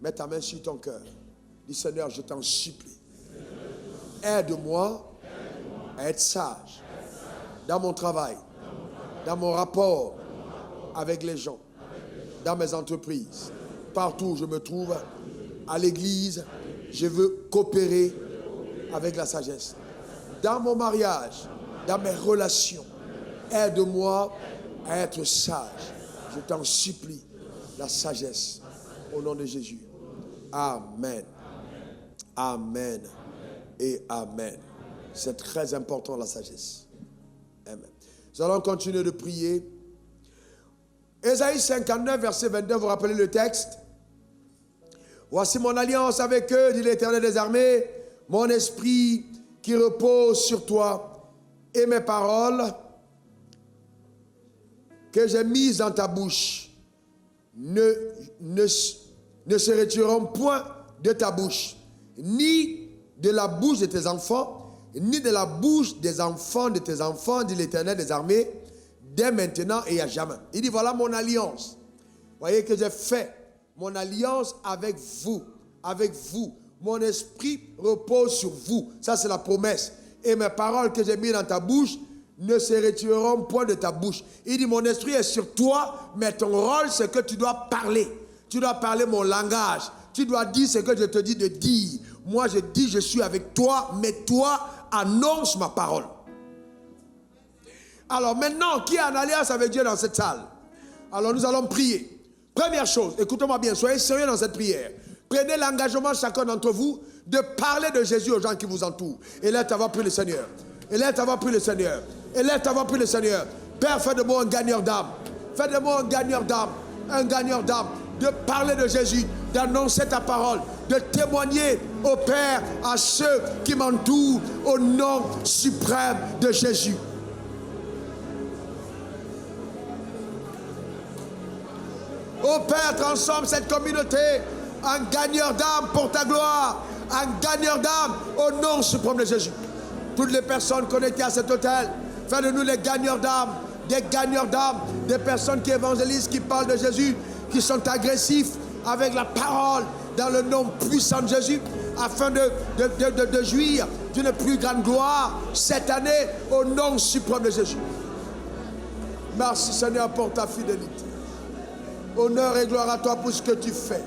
Mets ta main sur ton cœur. Dis, Seigneur, je t'en supplie. Aide-moi à être sage dans mon travail, dans mon rapport avec les gens, dans mes entreprises, partout où je me trouve, à l'église, je veux coopérer avec la sagesse. Dans mon mariage, dans mes relations, aide-moi à être sage. Je t'en supplie, la sagesse, au nom de Jésus. Amen. Amen. Et amen. C'est très important, la sagesse. Amen. Nous allons continuer de prier. Ésaïe 59, verset 22, vous rappelez le texte? Voici mon alliance avec eux, dit l'Éternel des armées, mon esprit qui repose sur toi et mes paroles que j'ai mises dans ta bouche ne se retireront point de ta bouche, ni de la bouche de tes enfants, ni de la bouche des enfants de tes enfants, dit l'Éternel des armées, dès maintenant et à jamais. Il dit, voilà mon alliance. Voyez que j'ai fait mon alliance avec vous. Avec vous. Mon esprit repose sur vous. Ça, c'est la promesse. Et mes paroles que j'ai mises dans ta bouche ne se retireront point de ta bouche. Il dit, mon esprit est sur toi, mais ton rôle, c'est que tu dois parler. Tu dois parler mon langage. Tu dois dire ce que je te dis de dire. Moi, je dis, je suis avec toi, mais toi, annonce ma parole. Alors maintenant, qui est en alliance avec Dieu dans cette salle? Alors nous allons prier. Première chose, écoutez-moi bien, soyez sérieux dans cette prière. Prenez l'engagement chacun d'entre vous de parler de Jésus aux gens qui vous entourent. Et là, tu vas prier le Seigneur. Et là, tu vas prier le Seigneur. Et là, tu vas prier le Seigneur. Père, fais de moi un gagneur d'âme. Fais de moi un gagneur d'âme. Un gagneur d'âme. De parler de Jésus, d'annoncer ta parole, de témoigner au Père, à ceux qui m'entourent, au nom suprême de Jésus. Ô Père, transforme cette communauté en gagneur d'âme pour ta gloire, en gagneur d'âme au nom suprême de Jésus. Toutes les personnes connectées à cet hôtel, fais de nous les gagneurs d'âme, des personnes qui évangélisent, qui parlent de Jésus, qui sont agressifs avec la parole dans le nom puissant de Jésus, afin de jouir d'une plus grande gloire cette année au nom suprême de Jésus. Merci Seigneur pour ta fidélité. Honneur et gloire à toi pour ce que tu fais.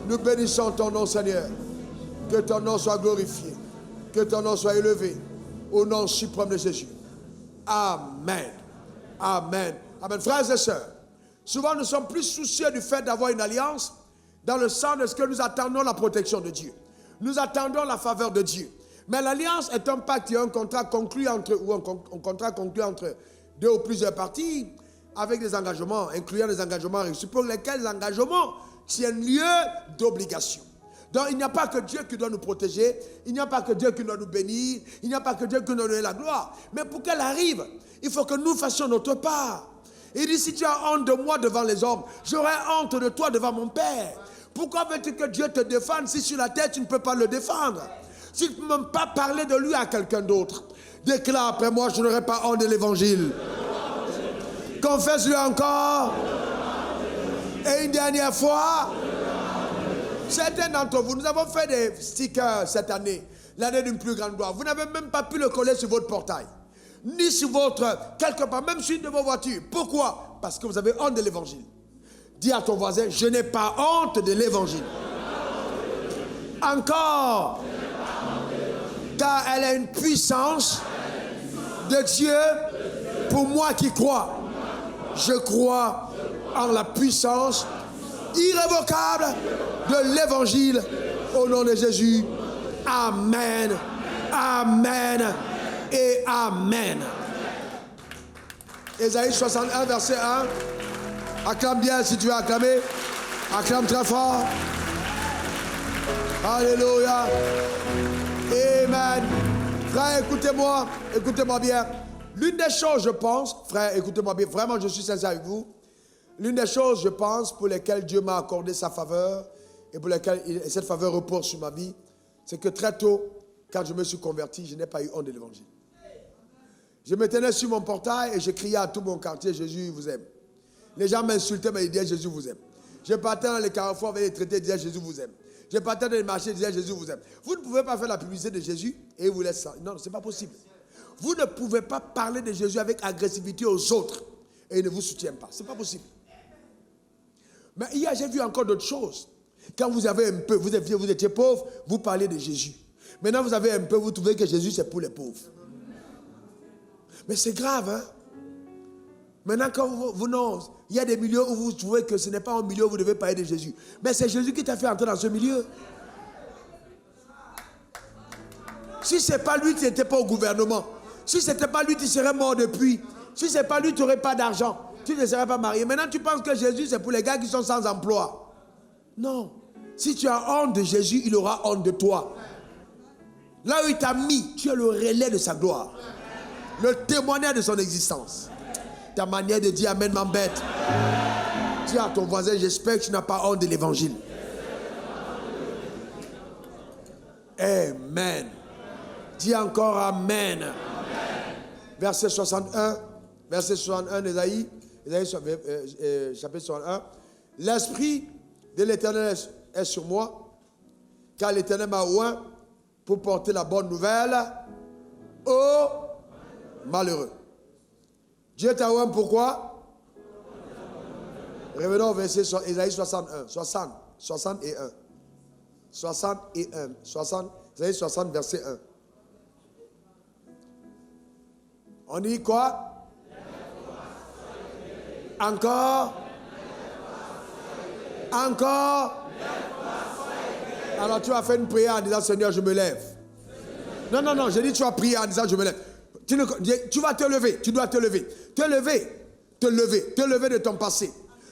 Nous bénissons ton nom, Seigneur. Que ton nom soit glorifié. Que ton nom soit élevé. Au nom suprême de Jésus. Amen. Amen. Amen. Frères et sœurs, souvent nous sommes plus soucieux du fait d'avoir une alliance dans le sens de ce que nous attendons la protection de Dieu. Nous attendons la faveur de Dieu. Mais l'alliance est un pacte et un contrat conclu entre deux ou plusieurs parties, avec des engagements, incluant des engagements reçus, pour lesquels les engagements tiennent lieu d'obligation. Donc il n'y a pas que Dieu qui doit nous protéger, il n'y a pas que Dieu qui doit nous bénir, il n'y a pas que Dieu qui doit nous donner la gloire. Mais pour qu'elle arrive, il faut que nous fassions notre part. Il dit, si tu as honte de moi devant les hommes, j'aurai honte de toi devant mon Père. Pourquoi veux-tu que Dieu te défende si sur la terre tu ne peux pas le défendre? Si tu ne peux même pas parler de lui à quelqu'un d'autre, déclare après moi, je n'aurai pas honte de l'évangile. Confesse-le encore. Et une dernière fois. Certains d'entre vous, nous avons fait des stickers cette année, l'année d'une plus grande gloire. Vous n'avez même pas pu le coller sur votre portail, ni sur votre, quelque part, même sur une de vos voitures. Pourquoi? Parce que vous avez honte de l'évangile. Dis à ton voisin, je n'ai pas honte de l'évangile. Encore. Car elle a une puissance de Dieu pour moi qui crois. Je crois en la puissance irrévocable de l'évangile au nom de Jésus. Amen. Amen et amen. Ésaïe 61, verset 1. Acclame bien si tu veux acclamer. Acclame très fort. Alléluia. Amen. Frère, écoutez-moi bien. L'une des choses, je pense, frère, écoutez-moi bien, vraiment, je suis sincère avec vous. L'une des choses, je pense, pour lesquelles Dieu m'a accordé sa faveur et pour lesquelles cette faveur repose sur ma vie, c'est que très tôt, quand je me suis converti, je n'ai pas eu honte de l'évangile. Je me tenais sur mon portail et je criais à tout mon quartier, Jésus vous aime. Les gens m'insultaient, mais ils disaient, Jésus vous aime. Je partais dans les carrefours avec les traités, ils disaient, Jésus vous aime. Je partais dans les marchés, ils disaient, Jésus vous aime. Vous ne pouvez pas faire la publicité de Jésus et vous laissez ça. Non, ce n'est pas possible. Vous ne pouvez pas parler de Jésus avec agressivité aux autres et ils ne vous soutiennent pas. Ce n'est pas possible. Mais hier, j'ai vu encore d'autres choses. Quand vous avez un peu, vous étiez pauvre, vous parlez de Jésus. Maintenant, vous avez un peu, vous trouvez que Jésus, c'est pour les pauvres. Mais c'est grave, hein? Maintenant, quand non, il y a des milieux où vous trouvez que ce n'est pas un milieu où vous devez parler de Jésus. Mais c'est Jésus qui t'a fait entrer dans ce milieu. Si ce n'est pas lui, tu n'étais pas au gouvernement. Si ce n'était pas lui, tu serais mort depuis. Si ce n'est pas lui, tu n'aurais pas d'argent. Tu ne serais pas marié. Maintenant, tu penses que Jésus, c'est pour les gars qui sont sans emploi. Non. Si tu as honte de Jésus, il aura honte de toi. Là où il t'a mis, tu es le relais de sa gloire. Le témoignage de son existence. Ta manière de dire Amen m'embête. Dis à ton voisin, j'espère que tu n'as pas honte de l'évangile. Amen. Dis encore Amen. Verset 61. Verset 61 d'Ésaïe. Chapitre 61. L'Esprit de l'Éternel est sur moi, car l'Éternel m'a oint pour porter la bonne nouvelle aux malheureux. Dieu t'a oint pourquoi? Revenons au verset Ésaïe 61. 60 et 1. 60 et 1. 60, Ésaïe 60, verset 1. On dit quoi? Encore. Encore. Alors tu as fait une prière en disant Seigneur, je me lève. Non, j'ai dit tu as prié en disant je me lève. Tu vas te lever, tu dois te lever. Te lever de ton passé.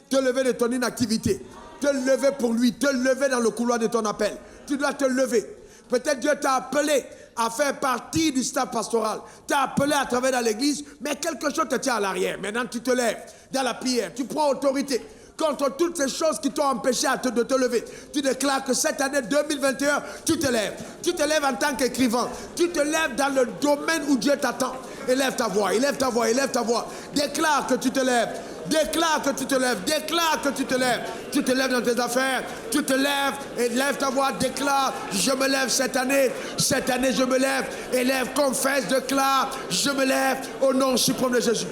Te lever de ton inactivité. Te lever pour lui, te lever dans le couloir de ton appel. Tu dois te lever. Peut-être Dieu t'a appelé à faire partie du staff pastoral. T'a appelé à travailler dans l'église, mais quelque chose te tient à l'arrière. Maintenant tu te lèves dans la prière, tu prends autorité contre toutes ces choses qui t'ont empêché de te lever. Tu déclares que cette année 2021, tu te lèves. Tu te lèves en tant qu'écrivain. Tu te lèves dans le domaine où Dieu t'attend. Élève ta voix, élève ta voix, élève ta voix. Déclare que tu te lèves. Déclare que tu te lèves. Déclare que tu te lèves. Tu te lèves dans tes affaires. Tu te lèves et lève ta voix. Déclare, je me lève cette année. Cette année, je me lève. Élève, confesse, déclare, je me lève au nom suprême de Jésus.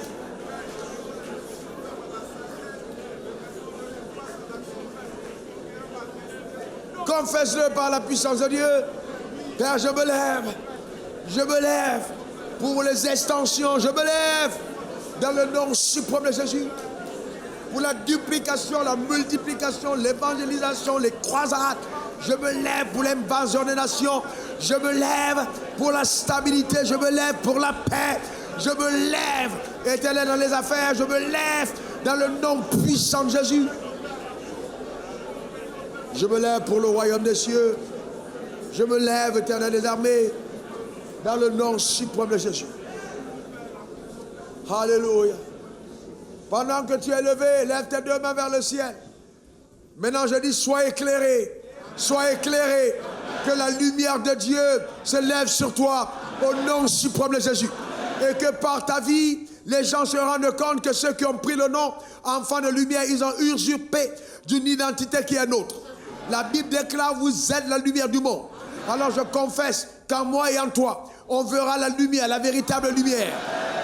Confesse-le par la puissance de Dieu. Père, je me lève pour les extensions, je me lève dans le nom suprême de Jésus. Pour la duplication, la multiplication, l'évangélisation, les croisades, je me lève pour l'invasion des nations, je me lève pour la stabilité, je me lève pour la paix, je me lève, Éternel, dans les affaires, je me lève dans le nom puissant de Jésus. Je me lève pour le royaume des cieux. Je me lève, Éternel des armées, dans le nom suprême de Jésus. Alléluia. Pendant que tu es levé, lève tes deux mains vers le ciel. Maintenant, je dis, sois éclairé. Sois éclairé. Que la lumière de Dieu se lève sur toi au nom suprême de Jésus. Et que par ta vie, les gens se rendent compte que ceux qui ont pris le nom enfant de lumière, ils ont usurpé d'une identité qui est nôtre. La Bible déclare, vous êtes la lumière du monde. Alors je confesse qu'en moi et en toi, on verra la lumière, la véritable lumière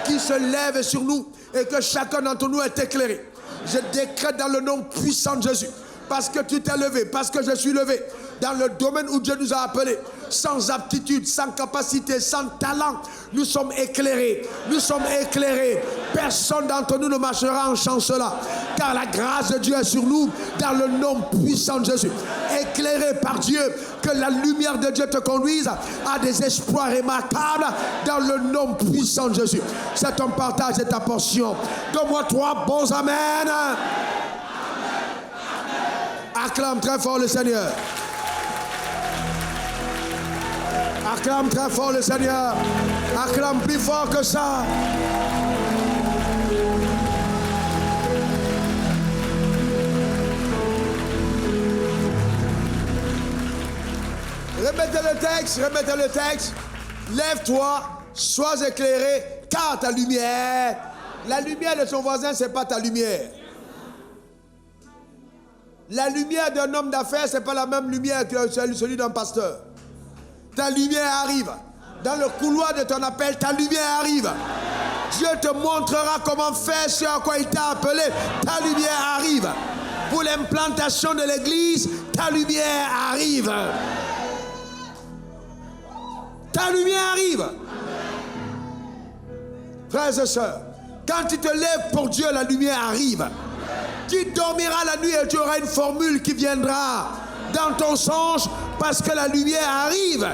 qui se lève sur nous et que chacun d'entre nous est éclairé. Je décrète dans le nom puissant de Jésus. Parce que tu t'es levé, parce que je suis levé. Dans le domaine où Dieu nous a appelés, sans aptitude, sans capacité, sans talent, nous sommes éclairés. Nous sommes éclairés. Personne d'entre nous ne marchera en chancelant. Car la grâce de Dieu est sur nous dans le nom puissant de Jésus. Éclairé par Dieu, que la lumière de Dieu te conduise à des espoirs remarquables dans le nom puissant de Jésus. C'est ton partage et ta portion. Donne-moi 3 bons amen. Acclame très fort le Seigneur. Acclame très fort le Seigneur. Acclame plus fort que ça. Remettez le texte. Lève-toi, sois éclairé, car ta lumière, la lumière de son voisin, ce n'est pas ta lumière. La lumière d'un homme d'affaires, ce n'est pas la même lumière que celui d'un pasteur. Ta lumière arrive. Dans le couloir de ton appel, ta lumière arrive. Dieu te montrera comment faire ce à quoi il t'a appelé. Ta lumière arrive. Pour l'implantation de l'église, ta lumière arrive. Ta lumière arrive. Frères et sœurs, quand tu te lèves pour Dieu, la lumière arrive. Tu dormiras la nuit et tu auras une formule qui viendra dans ton songe parce que la lumière arrive.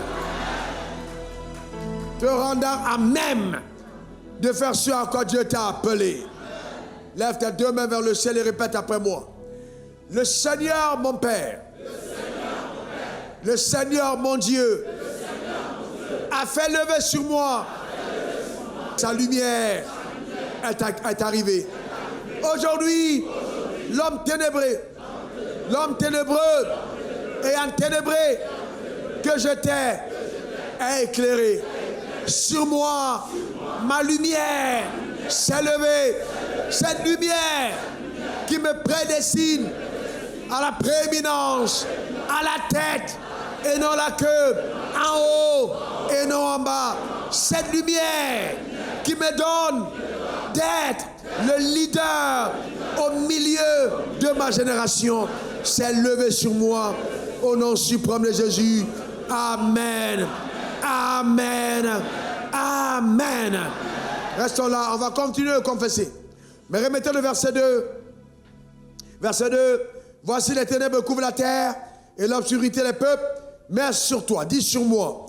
Te rendant à même de faire ce à quoi Dieu t'a appelé. Lève tes 2 mains vers le ciel et répète après moi. Le Seigneur mon Père, le Seigneur mon Dieu, a fait lever sur moi sa lumière est arrivée. Aujourd'hui, l'homme ténébreux et enténébré que j'étais est éclairé. Sur moi, ma lumière s'est levée. Cette lumière qui me prédestine à la prééminence, à la tête et non la queue, en haut et non en bas. Cette lumière qui me donne d'être le leader au milieu de ma génération s'est levée sur moi au nom suprême de Jésus. Amen. Amen. Amen. Restons là, on va continuer à confesser. Mais remettez le verset 2. Verset 2. Voici les ténèbres couvrent la terre et l'obscurité les peuples. Mais sur toi, dis sur moi.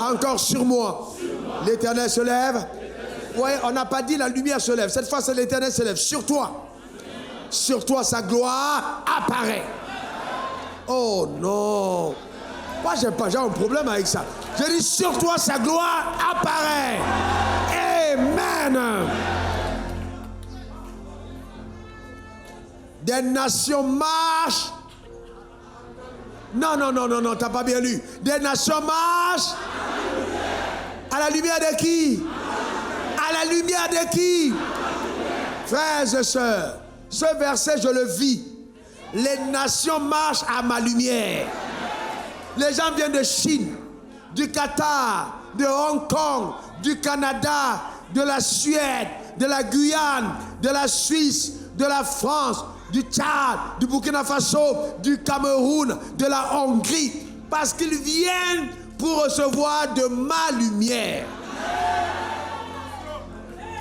Encore sur moi. L'Éternel se lève. Oui, on n'a pas dit la lumière se lève. Cette fois, c'est l'Éternel se lève. Sur toi. Sur toi, sa gloire apparaît. Oh non. Moi, j'ai un problème avec ça. Je dis sur toi, sa gloire apparaît. Amen. Des nations marchent. Non, t'as pas bien lu. Des nations marchent. À la lumière de qui? À la lumière de qui? Frères et sœurs, ce verset, je le vis. Les nations marchent à ma lumière. Les gens viennent de Chine, du Qatar, de Hong Kong, du Canada, de la Suède, de la Guyane, de la Suisse, de la France, du Tchad, du Burkina Faso, du Cameroun, de la Hongrie, parce qu'ils viennent pour recevoir de ma lumière.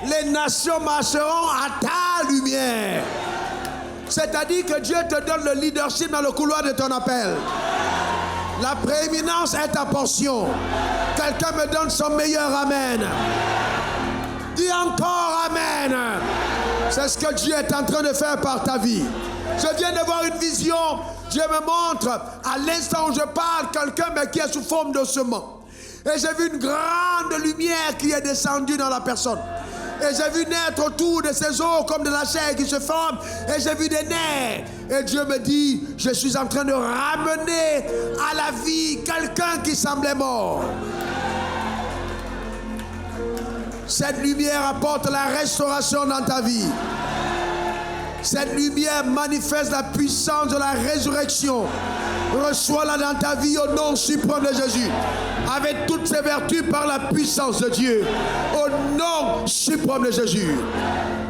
Les nations marcheront à ta lumière. C'est-à-dire que Dieu te donne le leadership dans le couloir de ton appel. La prééminence est ta portion. Quelqu'un me donne son meilleur amen. Dis encore amen. C'est ce que Dieu est en train de faire par ta vie. Je viens de voir une vision. Dieu me montre à l'instant où je parle quelqu'un mais qui est sous forme d'ossement. Et j'ai vu une grande lumière qui est descendue dans la personne. Et j'ai vu naître autour de ses os comme de la chair qui se forme. Et j'ai vu des nerfs. Et Dieu me dit, je suis en train de ramener à la vie quelqu'un qui semblait mort. Cette lumière apporte la restauration dans ta vie. Cette lumière manifeste la puissance de la résurrection. Reçois-la dans ta vie au nom suprême de Jésus. avec toutes ses vertus par la puissance de Dieu. Au nom suprême de Jésus.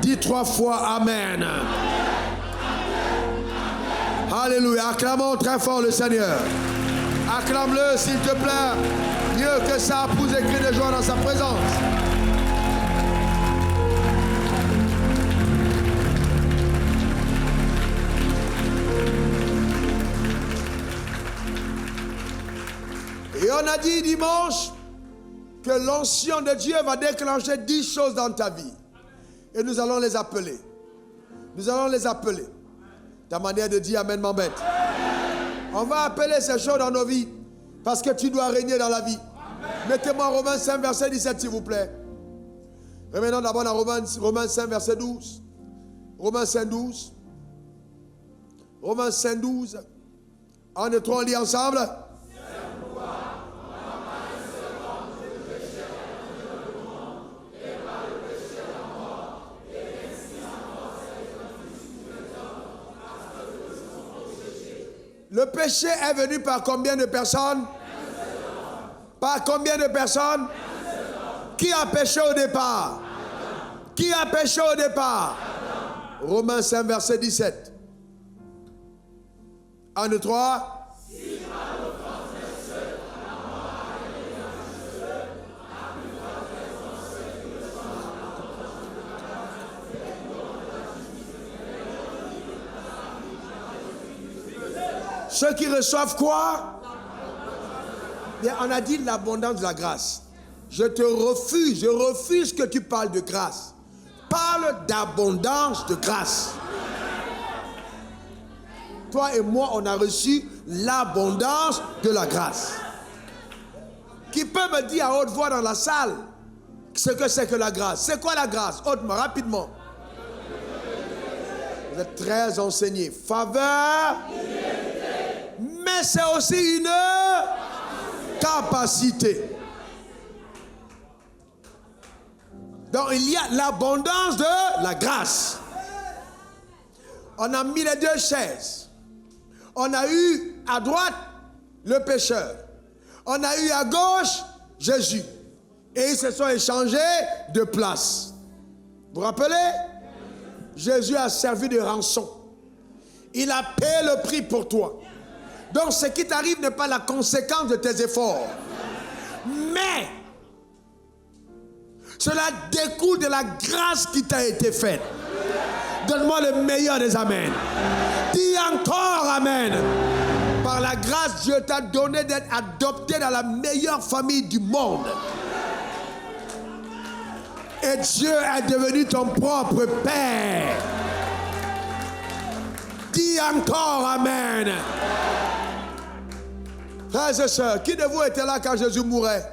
Dis 3 fois Amen. Alléluia. Acclamons très fort le Seigneur. Acclame-le s'il te plaît. Mieux que ça, pousse des cris de joie dans sa présence. Et on a dit dimanche que l'onction de Dieu va déclencher 10 choses dans ta vie. Et nous allons les appeler. Nous allons les appeler. Ta manière de dire Amen m'embête. On va appeler ces choses dans nos vies. Parce que tu dois régner dans la vie. Mettez-moi Romains 5, verset 17, s'il vous plaît. Revenons d'abord dans Romains 5, verset 12. Romains 5, 12. Romains 5, 12. 1, 2, 3, on lit ensemble. Le péché est venu par combien de personnes? Par combien de personnes? Qui a péché au départ? Qui a péché au départ? Romains 5, verset 17. 1, 2, 3. Ceux qui reçoivent quoi? Bien, on a dit l'abondance de la grâce. Je refuse que tu parles de grâce. Parle d'abondance de grâce. Toi et moi, on a reçu l'abondance de la grâce. Qui peut me dire à haute voix dans la salle ce que c'est que la grâce? C'est quoi la grâce? Hautement, rapidement. Vous êtes très enseignés. Faveur. Mais c'est aussi une capacité. Donc il y a l'abondance de la grâce. On a mis les deux chaises. On a eu à droite le pécheur. On a eu à gauche Jésus. Et ils se sont échangés de place. Vous vous rappelez? Jésus a servi de rançon. Il a payé le prix pour toi. Donc ce qui t'arrive n'est pas la conséquence de tes efforts. Mais cela découle de la grâce qui t'a été faite. Donne-moi le meilleur des Amen. Dis encore Amen. Par la grâce, Dieu t'a donné d'être adopté dans la meilleure famille du monde. Et Dieu est devenu ton propre Père. Dis encore Amen. Frères et sœurs, qui de vous était là quand Jésus mourait?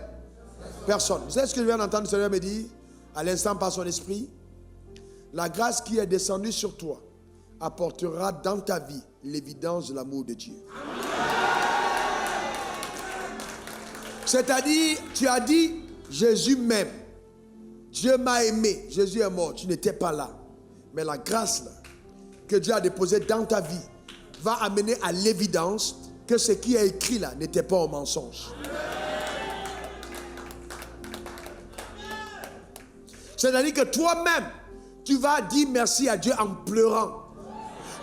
Personne. Vous savez ce que je viens d'entendre le Seigneur me dire à l'instant par son esprit? La grâce qui est descendue sur toi apportera dans ta vie l'évidence de l'amour de Dieu. C'est-à-dire, tu as dit, Jésus m'aime. Dieu m'a aimé. Jésus est mort. Tu n'étais pas là. Mais la grâce là, que Dieu a déposée dans ta vie va amener à l'évidence que ce qui est écrit là n'était pas un mensonge. C'est-à-dire que toi-même, tu vas dire merci à Dieu en pleurant.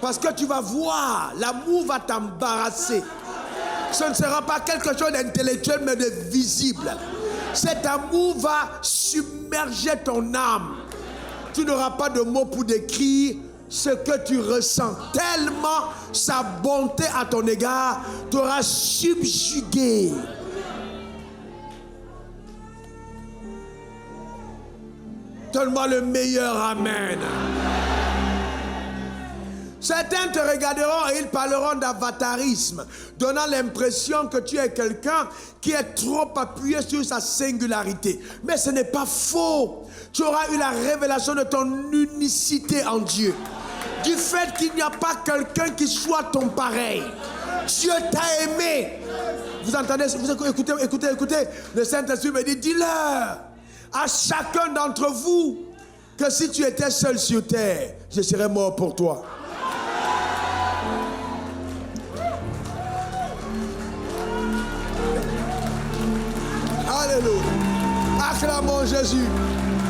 Parce que tu vas voir, l'amour va t'embarrasser. Ce ne sera pas quelque chose d'intellectuel mais de visible. Cet amour va submerger ton âme. Tu n'auras pas de mots pour décrire ce que tu ressens. Tellement sa bonté à ton égard t'aura subjugué. Donne-moi le meilleur Amen. Certains te regarderont et ils parleront d'avatarisme, donnant l'impression que tu es quelqu'un qui est trop appuyé sur sa singularité. Mais ce n'est pas faux. Tu auras eu la révélation de ton unicité en Dieu. Du fait qu'il n'y a pas quelqu'un qui soit ton pareil. Dieu t'a aimé. Vous entendez, écoutez. Le Saint-Esprit me dit, dis-leur à chacun d'entre vous que si tu étais seul sur terre, je serais mort pour toi. Jésus.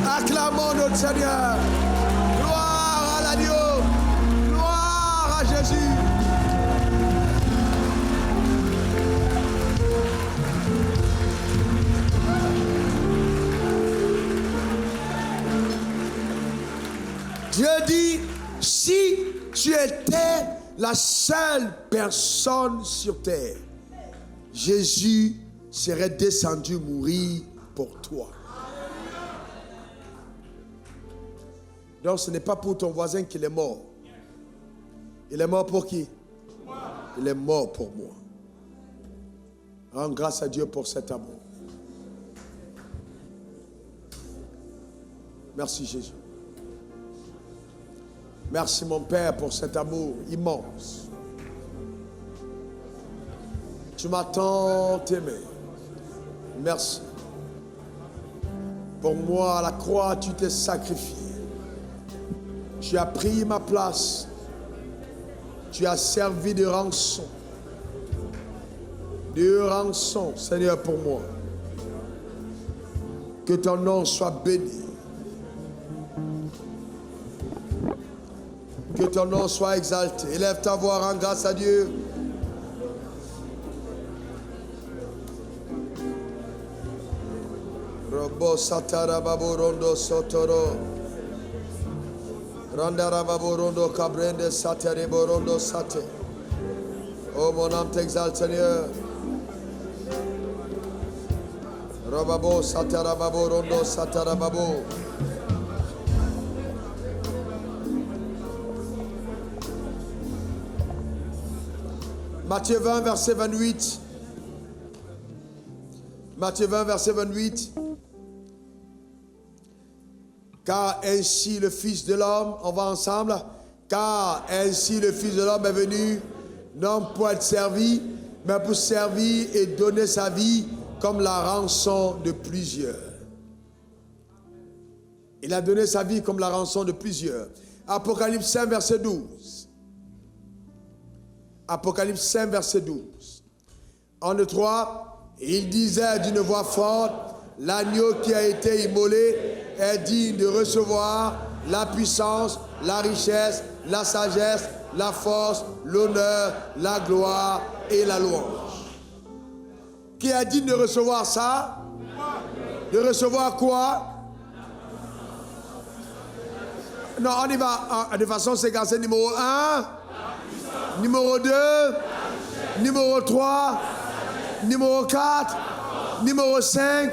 Acclamons notre Seigneur. Gloire à l'agneau. Gloire à Jésus. Dieu dit, si tu étais la seule personne sur terre, Jésus serait descendu mourir pour toi. Donc ce n'est pas pour ton voisin qu'il est mort. Il est mort pour qui? Il est mort pour moi. Rends grâce à Dieu pour cet amour. Merci Jésus. Merci mon Père pour cet amour immense. Tu m'as tant aimé. Merci. Pour moi, à la croix, tu t'es sacrifié. Tu as pris ma place. Tu as servi de rançon. De rançon, Seigneur, pour moi. Que ton nom soit béni. Que ton nom soit exalté. Élève ta voix, rends grâce à Dieu. Robo satara babo rondo sotoro. Randara babo rondo cabrende satere borondo sate. Oh mon âme t'exalte Seigneur. Robabo satara babo rondo satara babo. Matthieu 20, verset 28. Matthieu 20, verset 28. Car ainsi le Fils de l'homme, on va ensemble. Car ainsi le Fils de l'homme est venu, non pour être servi, mais pour servir et donner sa vie comme la rançon de plusieurs. Il a donné sa vie comme la rançon de plusieurs. Apocalypse 5, verset 12. Apocalypse 5, verset 12. En 2, 3, il disait d'une voix forte, l'agneau qui a été immolé est digne de recevoir la puissance, la richesse, la sagesse, la force, l'honneur, la gloire et la louange. Qui est digne de recevoir ça? De recevoir quoi? Non, on y va de façon séquencée. Numéro 1. Numéro 2, numéro 3, numéro 4, numéro 5,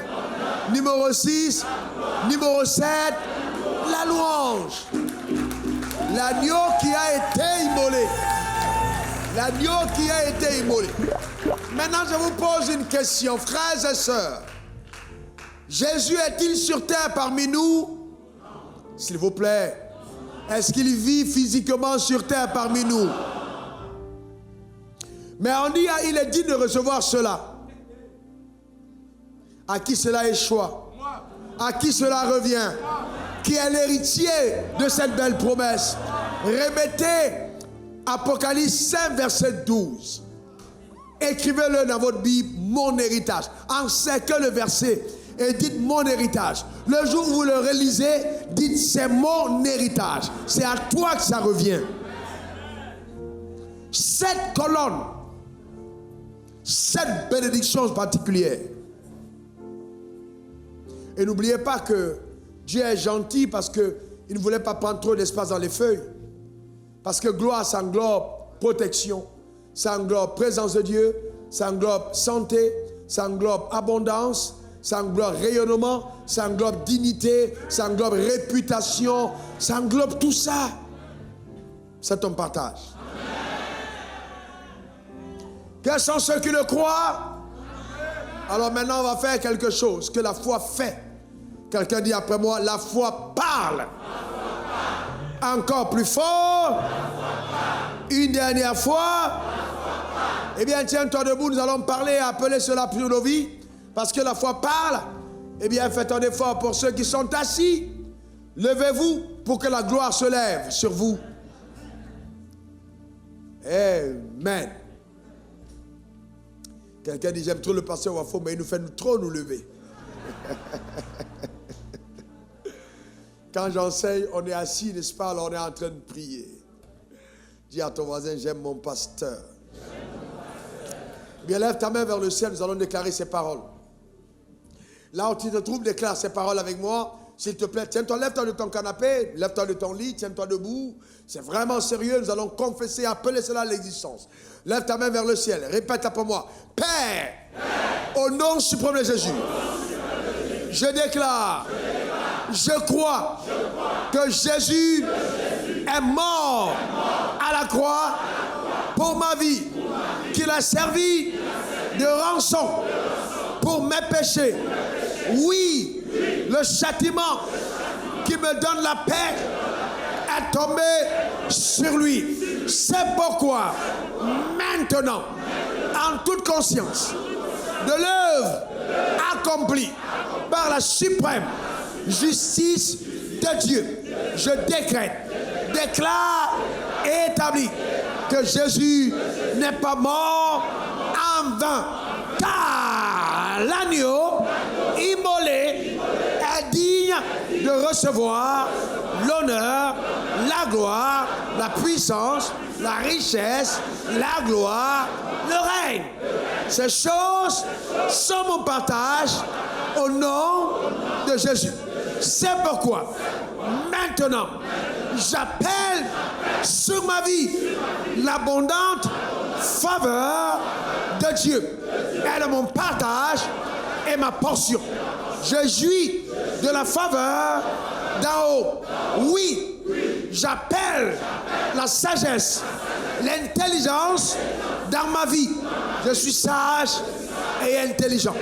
numéro 6, numéro 7, la louange. L'agneau qui a été immolé. L'agneau qui a été immolé. Maintenant, je vous pose une question, frères et sœurs. Jésus est-il sur terre parmi nous? S'il vous plaît. Est-ce qu'il vit physiquement sur terre parmi nous? Mais on dit, il est digne de recevoir cela. À qui cela échoue? À qui cela revient? Qui est l'héritier de cette belle promesse? Remettez Apocalypse 5, verset 12. Écrivez-le dans votre Bible, mon héritage. Encerclez le verset et dites mon héritage. Le jour où vous le relisez, dites c'est mon héritage. C'est à toi que ça revient. 7 colonnes. 7 bénédictions particulières. Et n'oubliez pas que Dieu est gentil parce qu'il ne voulait pas prendre trop d'espace dans les feuilles. Parce que gloire, ça englobe protection, ça englobe présence de Dieu, ça englobe santé, ça englobe abondance, ça englobe rayonnement, ça englobe dignité, ça englobe réputation, ça englobe tout ça. C'est ton partage. Quels sont ceux qui le croient? Alors maintenant, on va faire quelque chose que la foi fait. Quelqu'un dit après moi, la foi parle. Encore plus fort. Une dernière fois. Eh bien, tiens-toi debout, nous allons parler et appeler cela pour nos vies. Parce que la foi parle. Eh bien, faites un effort pour ceux qui sont assis. Levez-vous pour que la gloire se lève sur vous. Amen. Quelqu'un dit, j'aime trop le pasteur Wafo, mais il nous fait trop nous lever. Quand j'enseigne, on est assis, n'est-ce pas? Alors on est en train de prier. Dis à ton voisin, j'aime mon pasteur. Bien, lève ta main vers le ciel, nous allons déclarer ces paroles. Là où tu te trouves, déclare ces paroles avec moi. S'il te plaît, tiens-toi, lève-toi de ton canapé, lève-toi de ton lit, tiens-toi debout. C'est vraiment sérieux, nous allons confesser, appeler cela à l'existence. Lève ta main vers le ciel, répète après moi. Père, au nom suprême de Jésus, je déclare, je crois que Jésus est mort à la croix pour ma vie, qu'il a servi de rançon pour mes péchés. Oui, le châtiment qui me donne la paix est tombé sur lui. C'est pourquoi, maintenant, en toute conscience de l'œuvre accomplie par la suprême justice de Dieu, je décrète, déclare et établis que Jésus n'est pas mort en vain, car l'agneau immolé est digne de recevoir l'honneur, la gloire, la puissance, la richesse, la gloire, le règne. Ces choses sont mon partage au nom de Jésus. C'est pourquoi maintenant j'appelle sur ma vie l'abondante faveur de Dieu. Elle est mon partage et ma portion. Je jouis de la faveur d'en haut. Oui, j'appelle la sagesse, l'intelligence dans ma vie. Je suis sage et intelligent.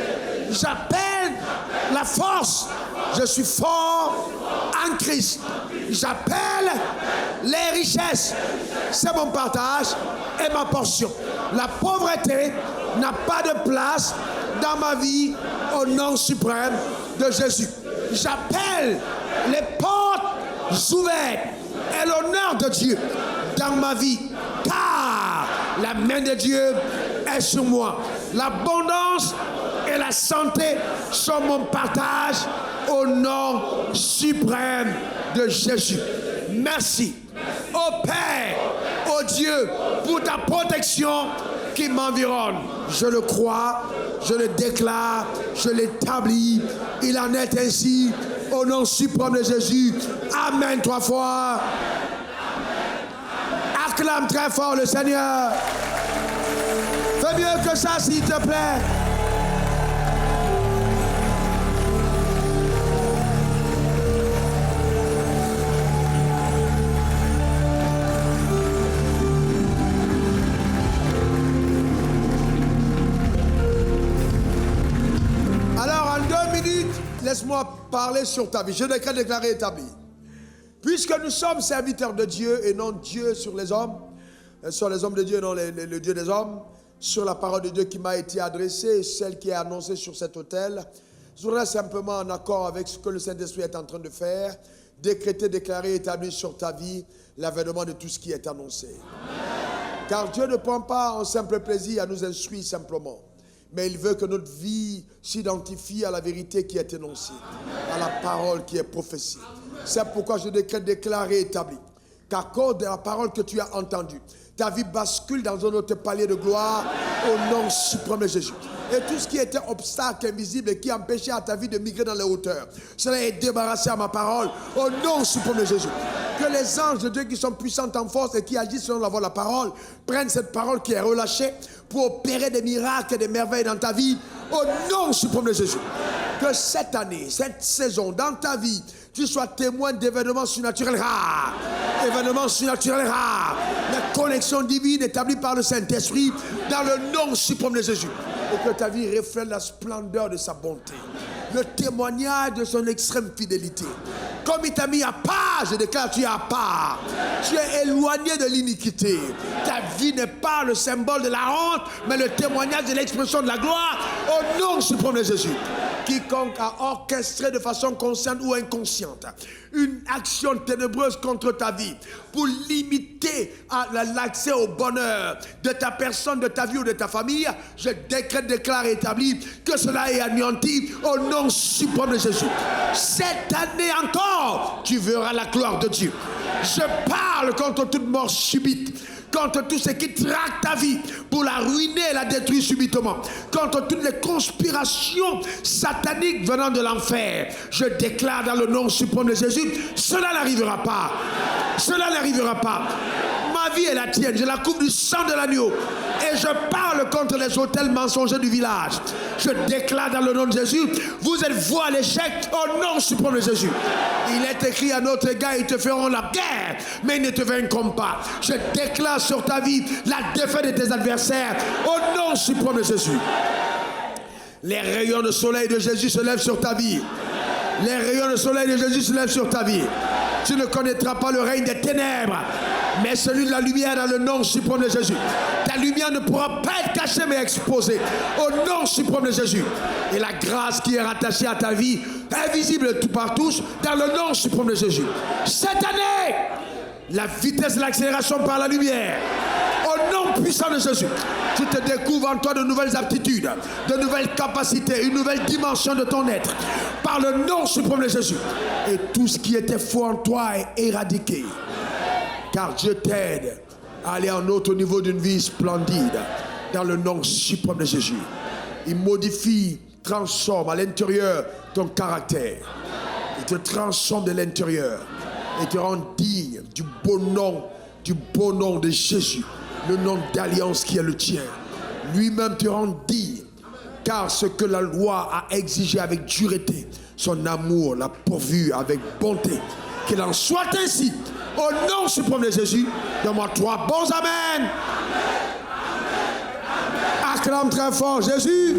J'appelle la force. Je suis fort en Christ. J'appelle les richesses. C'est mon partage et ma portion. La pauvreté n'a pas de place dans ma vie au nom suprême de Jésus. J'appelle les portes ouvertes et l'honneur de Dieu dans ma vie, car la main de Dieu est sur moi. L'abondance et la santé sont mon partage au nom suprême de Jésus. Merci, ô Père, ô Dieu, pour ta protection qui m'environne. Je le crois, je le déclare, je l'établis. Il en est ainsi au nom suprême de Jésus. Amen 3 fois. Acclame très fort le Seigneur. Fais mieux que ça, s'il te plaît. Alors, en 2 minutes, laisse-moi parler sur ta vie. Je déclare déclaré établi. Puisque nous sommes serviteurs de Dieu et non Dieu sur les hommes de Dieu et non le Dieu des hommes, sur la parole de Dieu qui m'a été adressée, celle qui est annoncée sur cet autel, je voudrais simplement, en accord avec ce que le Saint-Esprit est en train de faire, décréter, déclarer, établir sur ta vie l'avènement de tout ce qui est annoncé. Amen. Car Dieu ne prend pas en simple plaisir à nous instruire simplement, mais il veut que notre vie s'identifie à la vérité qui est énoncée, à la parole qui est prophétie. C'est pourquoi je décrète, déclarer, établi, qu'à cause de la parole que tu as entendue, ta vie bascule dans un autre palier de gloire au nom suprême de Jésus. Et tout ce qui était obstacle invisible et qui empêchait à ta vie de migrer dans les hauteurs, cela est débarrassé à ma parole au nom suprême de Jésus. Que les anges de Dieu qui sont puissants en force et qui agissent selon la voix de la parole prennent cette parole qui est relâchée pour opérer des miracles et des merveilles dans ta vie au nom suprême de Jésus. Que cette année, cette saison, dans ta vie, tu sois témoin d'événements surnaturels rares. Événements surnaturels rares. La connexion divine établie par le Saint-Esprit dans le nom suprême de Jésus. Et que ta vie reflète la splendeur de sa bonté. Le témoignage de son extrême fidélité. Comme il t'a mis à part, je déclare, tu es à part. Tu es éloigné de l'iniquité. Ta vie n'est pas le symbole de la honte, mais le témoignage de l'expression de la gloire au nom suprême de Jésus. quiconque a orchestré de façon consciente ou inconsciente une action ténébreuse contre ta vie pour limiter l'accès au bonheur de ta personne, de ta vie ou de ta famille, je décrète, déclare et établis que cela est anéanti au nom suprême de Jésus. Cette année encore, tu verras la gloire de Dieu. Je parle contre toute mort subite, contre tout ce qui traque ta vie pour la ruiner et la détruire subitement, contre toutes les conspirations sataniques venant de l'enfer. Je déclare dans le nom suprême de Jésus, cela n'arrivera pas. Cela n'arrivera pas. Ma vie est la tienne, je la couvre du sang de l'agneau. Et je parle contre les hôtels mensongers du village. Je déclare dans le nom de Jésus, vous êtes voués à l'échec au nom suprême de Jésus. Il est écrit à notre égard, ils te feront la guerre, mais ils ne te vaincront pas. Je déclare sur ta vie la défaite de tes adversaires au nom suprême de Jésus. Les rayons de soleil de Jésus se lèvent sur ta vie. Les rayons de soleil de Jésus se lèvent sur ta vie. Tu ne connaîtras pas le règne des ténèbres, mais celui de la lumière dans le nom suprême de Jésus. Ta lumière ne pourra pas être cachée mais exposée au nom suprême de Jésus. Et la grâce qui est rattachée à ta vie est visible tout par tous dans le nom suprême de Jésus. Cette année, la vitesse de l'accélération par la lumière, au nom puissant de Jésus, tu te découvres en toi de nouvelles aptitudes, de nouvelles capacités, une nouvelle dimension de ton être, par le nom suprême de Jésus. Et tout ce qui était faux en toi est éradiqué. Car Dieu t'aide à aller à un autre niveau d'une vie splendide, dans le nom suprême de Jésus. Il modifie, transforme à l'intérieur ton caractère. Il te transforme de l'intérieur et te rend digne du beau nom de Jésus, le nom d'alliance qui est le tien. Lui-même te rend digne, car ce que la loi a exigé avec dureté, son amour l'a pourvu avec bonté. Qu'il en soit ainsi, au nom suprême de Jésus. Donne-moi 3 bons amen. Acclame très fort Jésus.